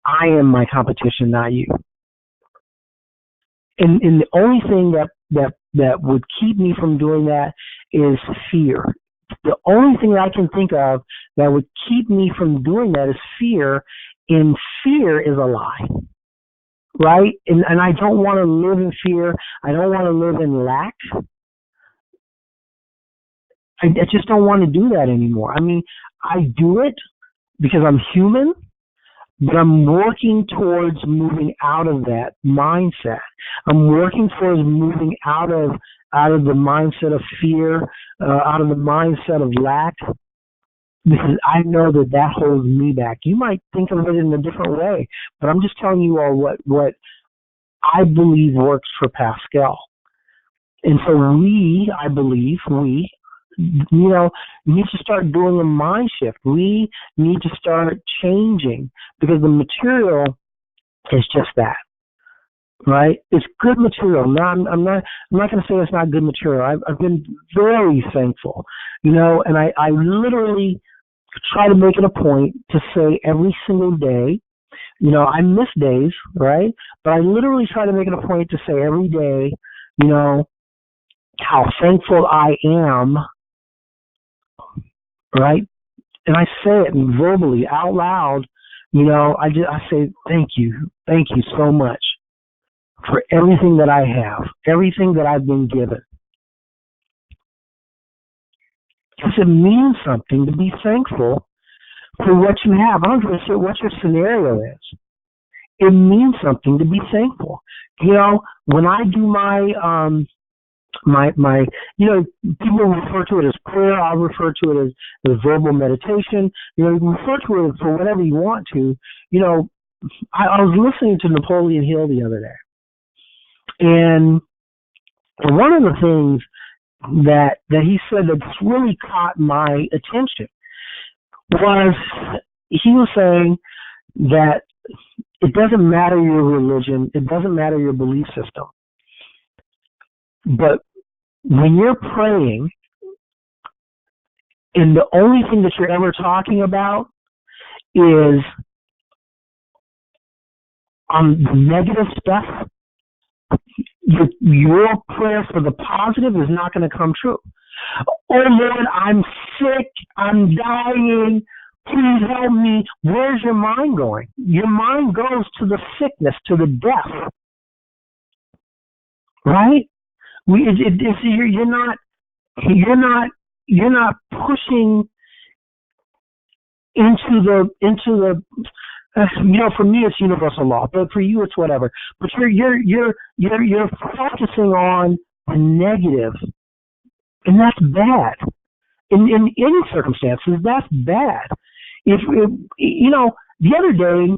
I am my competition, not you. And the only thing that would keep me from doing that is fear. The only thing that I can think of that would keep me from doing that is fear, and fear is a lie, right? And I don't want to live in fear. I don't want to live in lack. I just don't want to do that anymore. I mean, I do it because I'm human, but I'm working towards moving out of that mindset. I'm working towards moving out of the mindset of fear, out of the mindset of lack, because I know that holds me back. You might think of it in a different way, but I'm just telling you all what I believe works for Pascal. And so I believe we need to start doing a mind shift. We need to start changing, because the material is just that, right? It's good material. No, I'm not going to say it's not good material. I've been very thankful, and I literally try to make it a point to say every single day, I miss days, right? But I literally try to make it a point to say every day, how thankful I am, right? And I say it verbally out loud, I say thank you so much for everything that I have, everything that I've been given. Because it means something to be thankful for what you have. I don't care what your scenario is. It means something to be thankful. When I do my people refer to it as prayer. I refer to it as verbal meditation. You refer to it for whatever you want to. I was listening to Napoleon Hill the other day, and one of the things that he said that's really caught my attention was he was saying that it doesn't matter your religion, it doesn't matter your belief system, but when you're praying and the only thing that you're ever talking about is the negative stuff, your prayer for the positive is not going to come true. Oh Lord, I'm sick, I'm dying, please help me. Where's your mind going? Your mind goes to the sickness, to the death, right? You're not pushing into the for me it's universal law, but for you it's whatever. But you're focusing on the negative, and that's bad. In any circumstances, that's bad. If the other day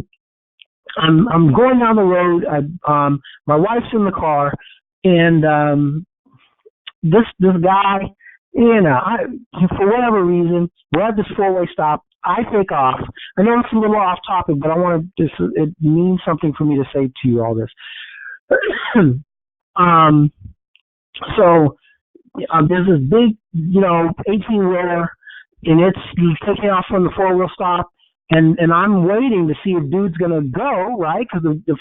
I'm going down the road. My wife's in the car, and this guy, for whatever reason, we're at this four-way stop. I take off. I know it's a little off topic, but I want to it means something for me to say to you all this. So there's this big, 18-wheeler, and it's taking off from the four-wheel stop, and I'm waiting to see if dude's gonna go, right? Because the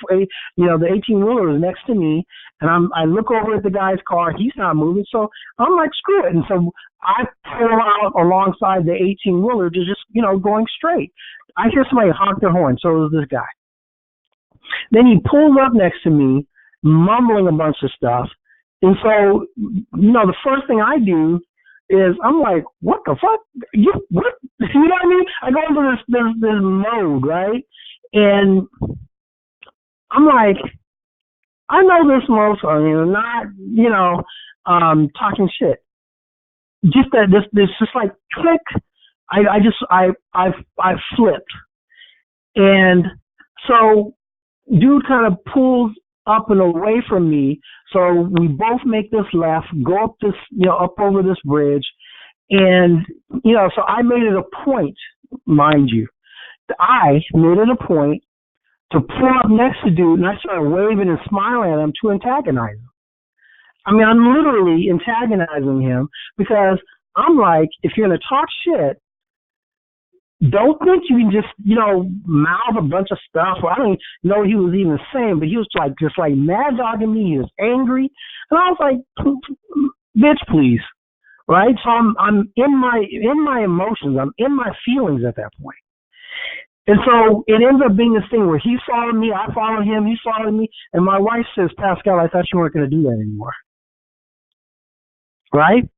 18-wheeler is next to me, and I look over at the guy's car. He's not moving, so I'm like, screw it. And so I pull out alongside the 18-wheeler to just going straight. I hear somebody honk their horn. So is this guy. Then he pulls up next to me, mumbling a bunch of stuff. And so, the first thing I do is I'm like, what the fuck? What? You know what I mean? I go into this mode, right? And I'm like, I know this motherfucker, not, talking shit. Just that this just like click. I flipped. And so dude kind of pulls up and away from me. So we both make this left, go up this, up over this bridge. And, so I made it a point, mind you, I made it a point to pull up next to dude, and I started waving and smiling at him to antagonize him. I mean, I'm literally antagonizing him because I'm like, if you're going to talk shit, don't think you can just, mouth a bunch of stuff. Well, I don't know what he was even saying, but he was just mad dogging me. He was angry. And I was like, bitch, please. Right? So I'm in my emotions. I'm in my feelings at that point. And so it ends up being this thing where he followed me, I followed him, he followed me. And my wife says, Pascal, I thought you weren't going to do that anymore. Right?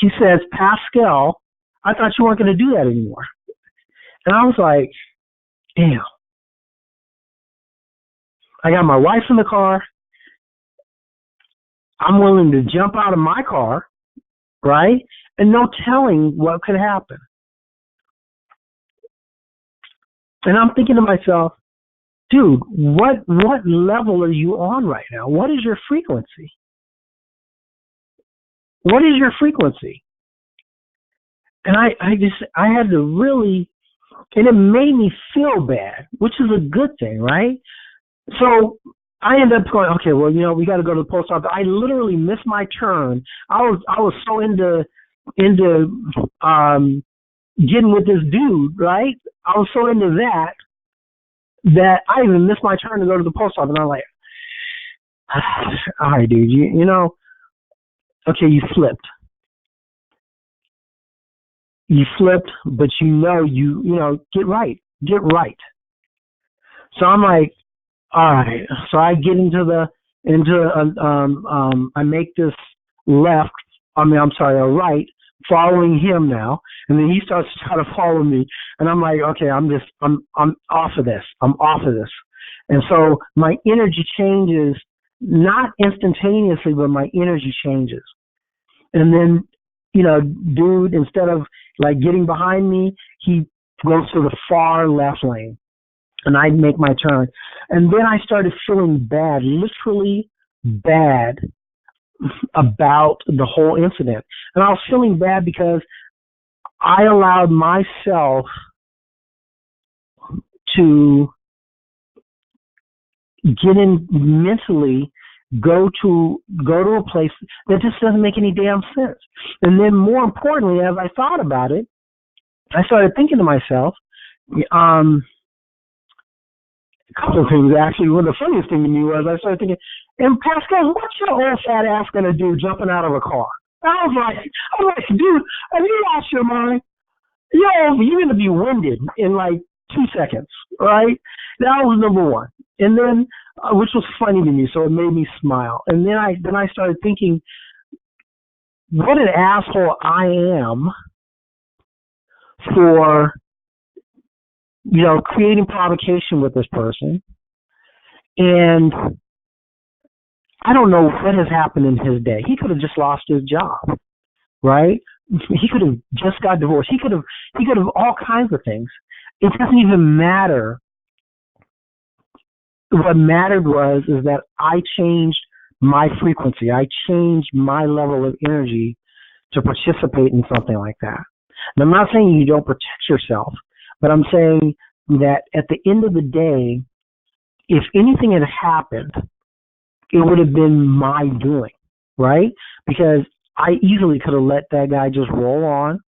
She says, Pascal, I thought you weren't going to do that anymore. And I was like, damn. I got my wife in the car. I'm willing to jump out of my car, right? And no telling what could happen. And I'm thinking to myself, dude, what level are you on right now? What is your frequency? What is your frequency? And I had to really, and it made me feel bad, which is a good thing, right? So I ended up going, okay, well, we got to go to the post office. I literally missed my turn. I was so into getting with this dude, right? I was so into that I even missed my turn to go to the post office. And I'm like, all right, dude, okay, you flipped. You flipped, but get right. So I'm like, all right. So I get I make this left. A right, following him now, and then he starts to try to follow me, and I'm like, okay, I'm off of this. I'm off of this, and so my energy changes, not instantaneously, but my energy changes, and then dude, instead of getting behind me, he goes to the far left lane, and I make my turn. And then I started feeling bad, literally bad, about the whole incident. And I was feeling bad because I allowed myself to get in mentally, go to a place that just doesn't make any damn sense. And then more importantly, as I thought about it, I started thinking to myself, a couple of things actually. One of the funniest thing to me was I started thinking, and Pascal, what's your old fat ass gonna do jumping out of a car? I was like, dude, have you lost your mind? You're gonna be winded in 2 seconds, right? That was number one. And then, which was funny to me, so it made me smile. And then I started thinking, what an asshole I am for creating provocation with this person. And I don't know what has happened in his day. He could have just lost his job, right? He could have just got divorced. He could have all kinds of things. It doesn't even matter. What mattered is that I changed my frequency. I changed my level of energy to participate in something like that. And I'm not saying you don't protect yourself, but I'm saying that at the end of the day, if anything had happened, it would have been my doing, right? Because I easily could have let that guy just roll on,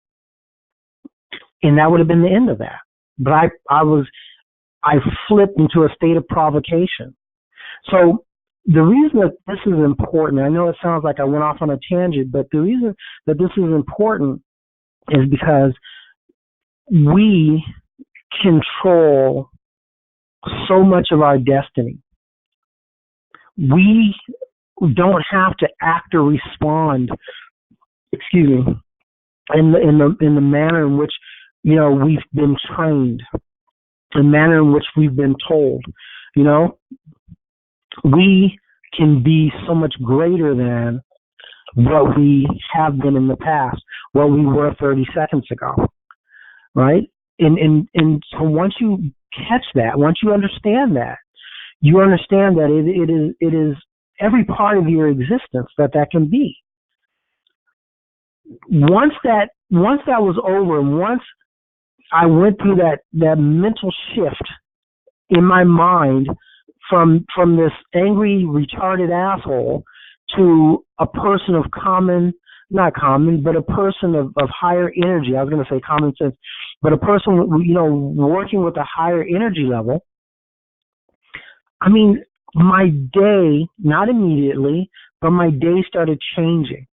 and that would have been the end of that. but I flipped into a state of provocation. So the reason that this is important, I know it sounds like I went off on a tangent, but the reason that this is important is because we control so much of our destiny. We don't have to act or respond, excuse me, in the manner in which, you know, we've been trained, the manner in which we've been told. You know, we can be so much greater than what we have been in the past, what we were 30 seconds ago, right? And so once you catch that, once you understand that, you understand that it is every part of your existence that can be. Once that was over, and once I went through that mental shift in my mind from this angry, retarded asshole to a person of not common, but a person of higher energy. I was going to say common sense, but a person, you know, working with a higher energy level. I mean, my day, not immediately, but my day started changing.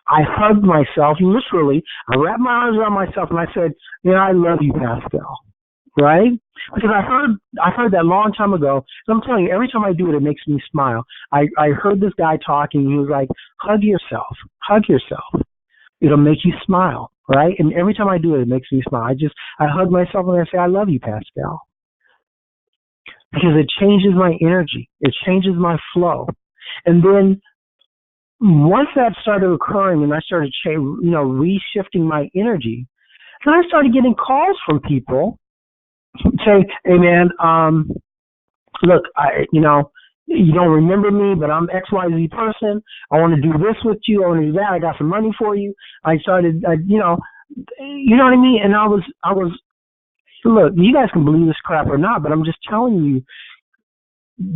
I hugged myself, literally. I wrapped my arms around myself and I said, you know, I love you, Pascal. Right? Because I heard that long time ago. And I'm telling you, every time I do it, it makes me smile. I heard this guy talking. He was like, hug yourself. Hug yourself. It'll make you smile. Right? And every time I do it, it makes me smile. I hug myself and I say, I love you, Pascal. Because it changes my energy. It changes my flow. And then once that started occurring and I started reshifting my energy, then I started getting calls from people say, hey man, look, you don't remember me, but I'm XYZ person. I want to do this with you. I want to do that. I got some money for you. I started, you know what I mean? And I was, look, you guys can believe this crap or not, but I'm just telling you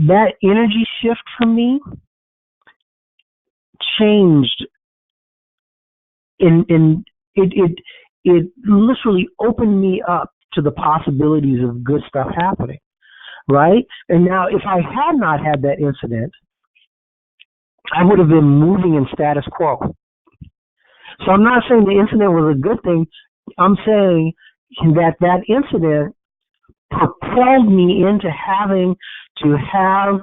that energy shift for me changed in it literally opened me up to the possibilities of good stuff happening, right? And now if I had not had that incident, I would have been moving in status quo. So I'm not saying the incident was a good thing. I'm saying that incident propelled me into having to have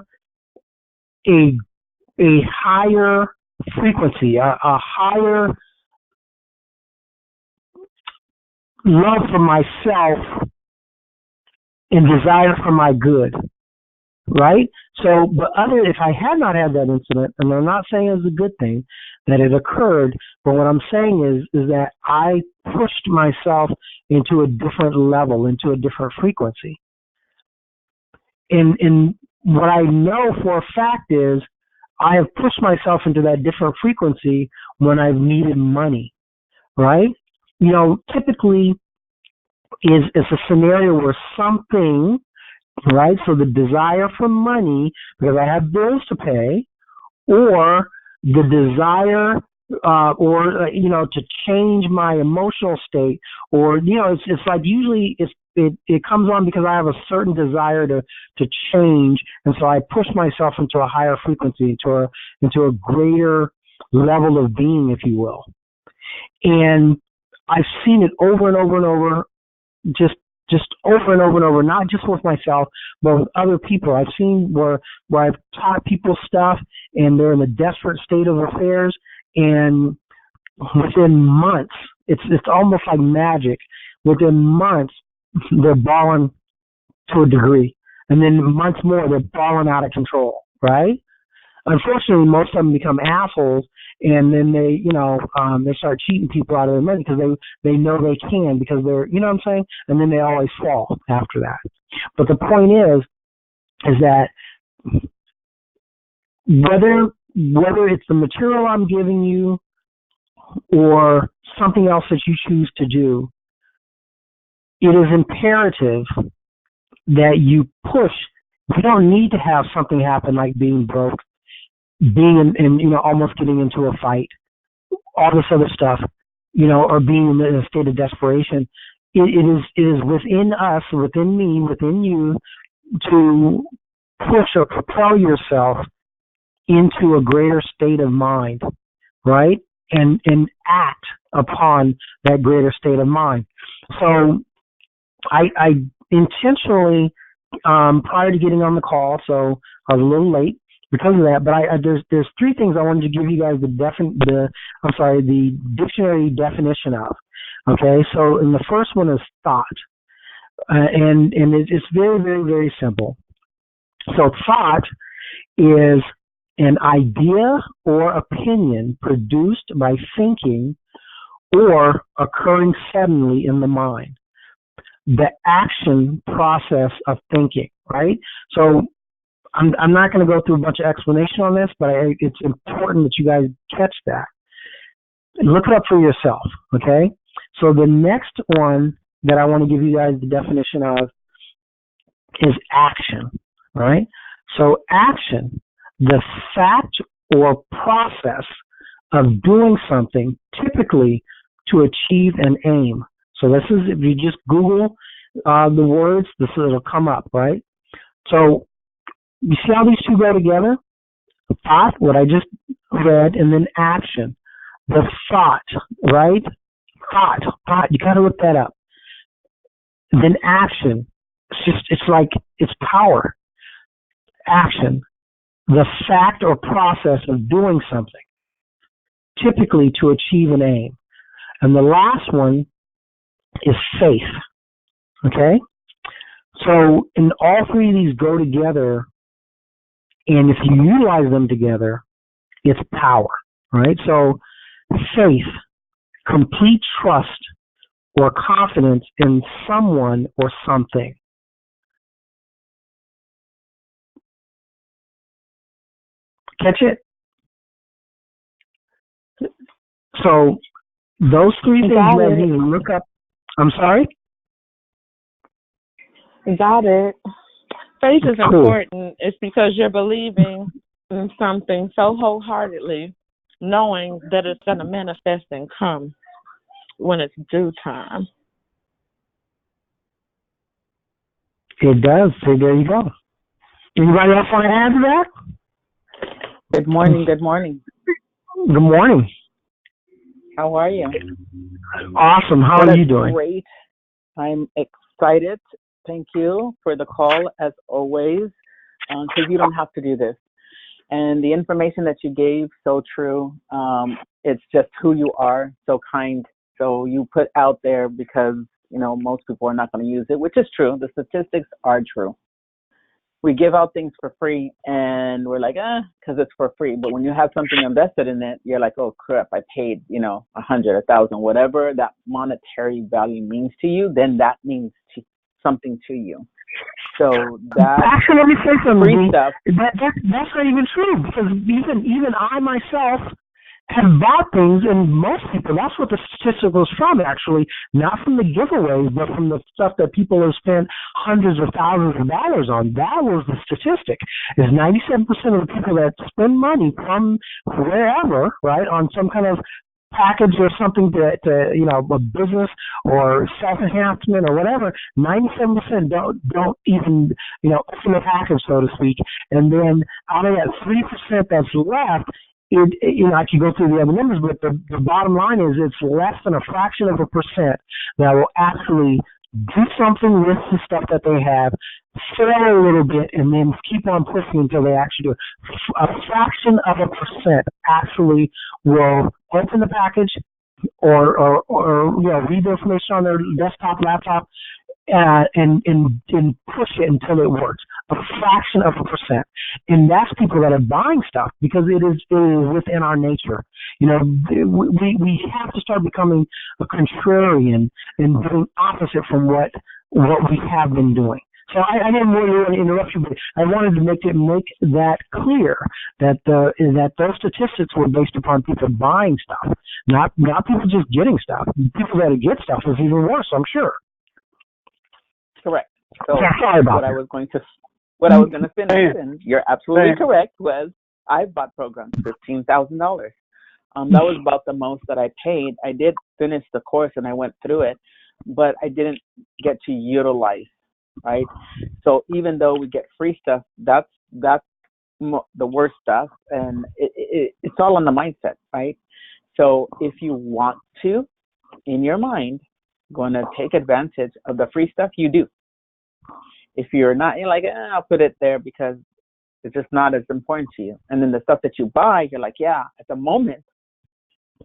a higher frequency, a higher love for myself and desire for my good, right? So, but if I had not had that incident, and I'm not saying it's a good thing that it occurred, but what I'm saying is that I pushed myself into a different level, into a different frequency. And what I know for a fact is I have pushed myself into that different frequency when I've needed money, right? You know, typically is a scenario where something, right? So the desire for money because I have bills to pay, or the desire, to change my emotional state, or it's like usually it comes on because I have a certain desire to change, and so I push myself into a higher frequency, into a greater level of being, if you will. And I've seen it over and over and over, just over and over and over, not just with myself, but with other people. I've seen where I've taught people stuff and they're in a desperate state of affairs, and within months, it's almost like magic. Within months, they're balling to a degree. And then months more, they're balling out of control, right? Unfortunately, most of them become assholes, and then they start cheating people out of their money because they know they can, because they're, you know what I'm saying? And then they always fall after that. But the point is that whether it's the material I'm giving you or something else that you choose to do, it is imperative that you push. You don't need to have something happen like being broke, being in almost getting into a fight, all this other stuff, or being in a state of desperation. it is within us, within me, within you, to push or propel yourself into a greater state of mind, right? And act upon that greater state of mind. So I intentionally, prior to getting on the call, so I was a little late because of that. But there's three things I wanted to give you guys the dictionary definition of. Okay, so and the first one is thought, and it's very, very, very simple. So thought is an idea or opinion produced by thinking or occurring suddenly in the mind. The action process of thinking, right? So I'm not going to go through a bunch of explanation on this, but it's important that you guys catch that. Look it up for yourself, okay? So the next one that I want to give you guys the definition of is action, right? So action, the fact or process of doing something, typically to achieve an aim. So this is, if you just Google the words, it'll come up, right? So you see how these two go together? Thought, what I just read, and then action. The thought, right? Thought, you got to look that up. And then action, it's power. Action, the fact or process of doing something, typically to achieve an aim. And the last one is faith, okay? So, and all three of these go together, and if you utilize them together, it's power, right? So, faith, complete trust or confidence in someone or something. Catch it? So, those three things you guys need to look up. I'm sorry? Got it. Faith is Cool. important. It's because you're believing in something so wholeheartedly, knowing that it's going to manifest and come when it's due time. It does. So there you go. Anybody else want to add to that? Good morning. Good morning. Good morning. How are you? Awesome. How are you doing? Great. I'm excited. Thank you for the call, as always, because you don't have to do this. And the information that you gave, so true. It's just who you are, so kind. So you put out there because, most people are not going to use it, which is true. The statistics are true. We give out things for free, and we're like, because it's for free. But when you have something invested in it, you're like, oh, crap, I paid, 100, 1,000, whatever that monetary value means to you, then that means something to you. So that actually, let me say something. free stuff. That's not even true, because even I myself have bought things, and most people, that's what the statistic was from, actually, not from the giveaways, but from the stuff that people have spent hundreds of thousands of dollars on. That was the statistic, is 97% of the people that spend money from wherever, right, on some kind of package or something to a business or self-enhancement or whatever, 97% don't even, open the package, so to speak. And then out of that 3% that's left, I could go through the other numbers, but the bottom line is it's less than a fraction of a percent that will actually do something with the stuff that they have, fail a little bit, and then keep on pushing until they actually do it. A fraction of a percent actually will open the package or read the information on their desktop, laptop, and push it until it works. A fraction of a percent. And that's people that are buying stuff, because it is within our nature. We have to start becoming a contrarian and doing opposite from what we have been doing. So I didn't really want to interrupt you, but I wanted to make that clear that those statistics were based upon people buying stuff, not people just getting stuff. People that get stuff is even worse, I'm sure. Correct. So sorry about what that. I was going to finish, and you're absolutely correct, was I bought programs $15,000. That was about the most that I paid. I did finish the course and I went through it, but I didn't get to utilize, right? So even though we get free stuff, that's the worst stuff, and it's all on the mindset, right? So if you want to, in your mind, going to take advantage of the free stuff, you do. If you're not, you're like, I'll put it there because it's just not as important to you. And then the stuff that you buy, you're like, yeah, at the moment,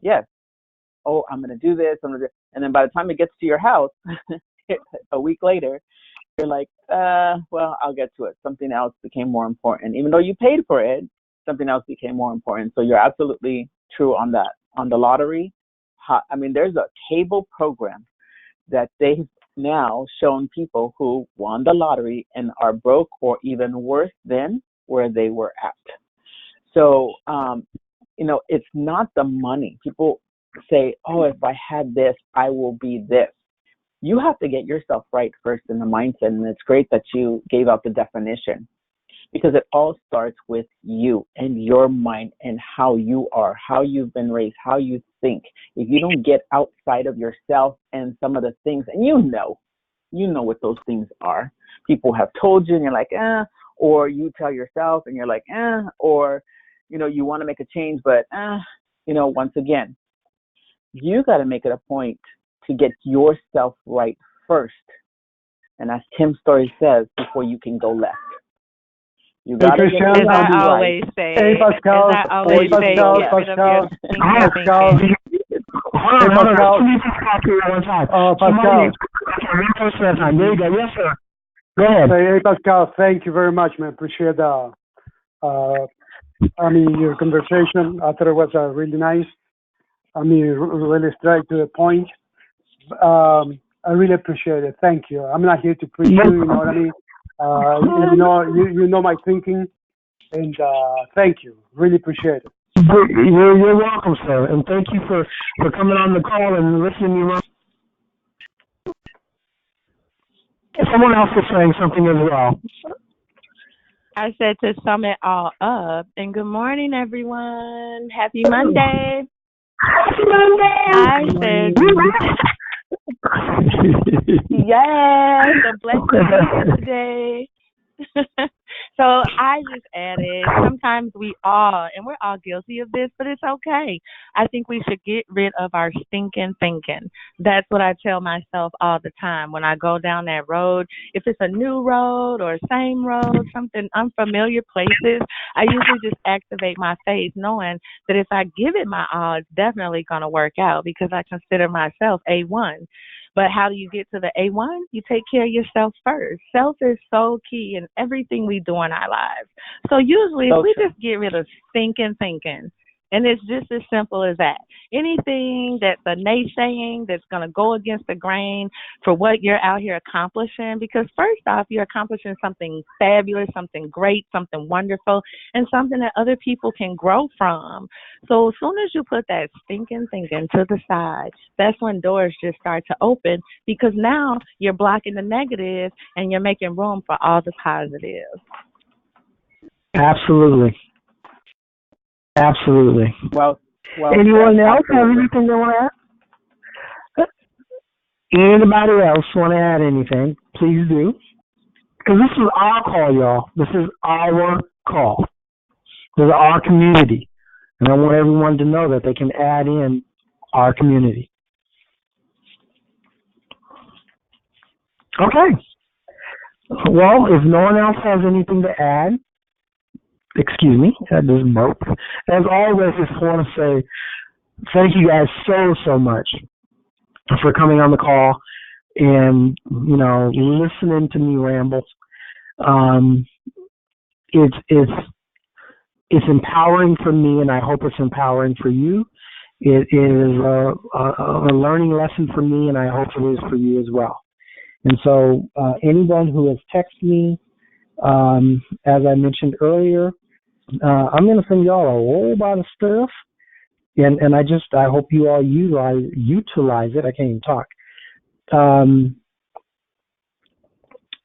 yes. Oh, I'm going to do this. And then by the time it gets to your house, a week later, you're like, well, I'll get to it. Something else became more important. Even though you paid for it, something else became more important. So you're absolutely true on that. On the lottery, I mean, there's a cable program that they've now shown people who won the lottery and are broke or even worse than where they were at. So, it's not the money. People say, oh, if I had this, I will be this. You have to get yourself right first in the mindset. And it's great that you gave out the definition, because it all starts with you and your mind and how you are, how you've been raised, how you think. If you don't get outside of yourself and some of the things, and you know what those things are. People have told you and you're like, or you tell yourself and you're like, or, you want to make a change, but, once again, you got to make it a point to get yourself right first. And as Tim's story says, before you can go left. You got to get As yourself I right. always say, Hey, Pascal. as I always say, Pascal. get rid of your Pascal. thinking. Hold on. Pascal. Let me just stop you one time. Pascal. One person at a time. There you go. Yes, sir. Go ahead. Hey, Pascal. Thank you very much, man. Appreciate your conversation. I thought it was really nice. Really straight to the point. I really appreciate it. Thank you. I'm not here to preach you. You know what I mean? You know my thinking, and thank you. Really appreciate it. You're welcome, sir, and thank you for coming on the call and listening to me. Someone else was saying something as well. I said to sum it all up, and good morning, everyone. Happy Monday. Happy Monday. I said, yes, a blessed day today. So I just added, sometimes we're all guilty of this, but it's okay. I think we should get rid of our stinking thinking. That's what I tell myself all the time when I go down that road. If it's a new road or same road, something unfamiliar places, I usually just activate my faith knowing that if I give it my all, it's definitely going to work out because I consider myself A1. But how do you get to the A1? You take care of yourself first. Self is so key in everything we do in our lives. So usually if we just get rid of thinking, and it's just as simple as that. Anything that's a naysaying that's going to go against the grain for what you're out here accomplishing, because first off, you're accomplishing something fabulous, something great, something wonderful, and something that other people can grow from. So as soon as you put that stinking thinking to the side, that's when doors just start to open, because now you're blocking the negative and you're making room for all the positives. Absolutely. Well, anyone else have anything they want to add? Anybody else want to add anything? Please do. Because this is our call, y'all. This is our call. This is our community. And I want everyone to know that they can add in our community. Okay. Well, if no one else has anything to add, excuse me, that doesn't burp. As always, I just want to say thank you guys so much for coming on the call and, listening to me ramble. It's empowering for me, and I hope it's empowering for you. It is a learning lesson for me, and I hope it is for you as well. And so anyone who has texted me, as I mentioned earlier, I'm going to send y'all a whole lot of stuff, and I hope you all utilize it. I can't even talk.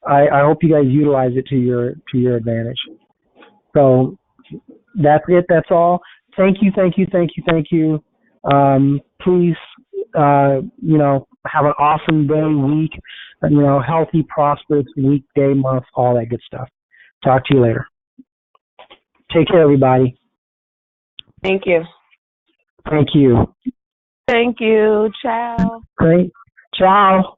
I hope you guys utilize it to your advantage. So that's it. That's all. Thank you. Please, Have an awesome day, week, healthy, prosperous week, day, month, all that good stuff. Talk to you later. Take care, everybody. Thank you. Thank you. Thank you. Ciao. Great. Ciao.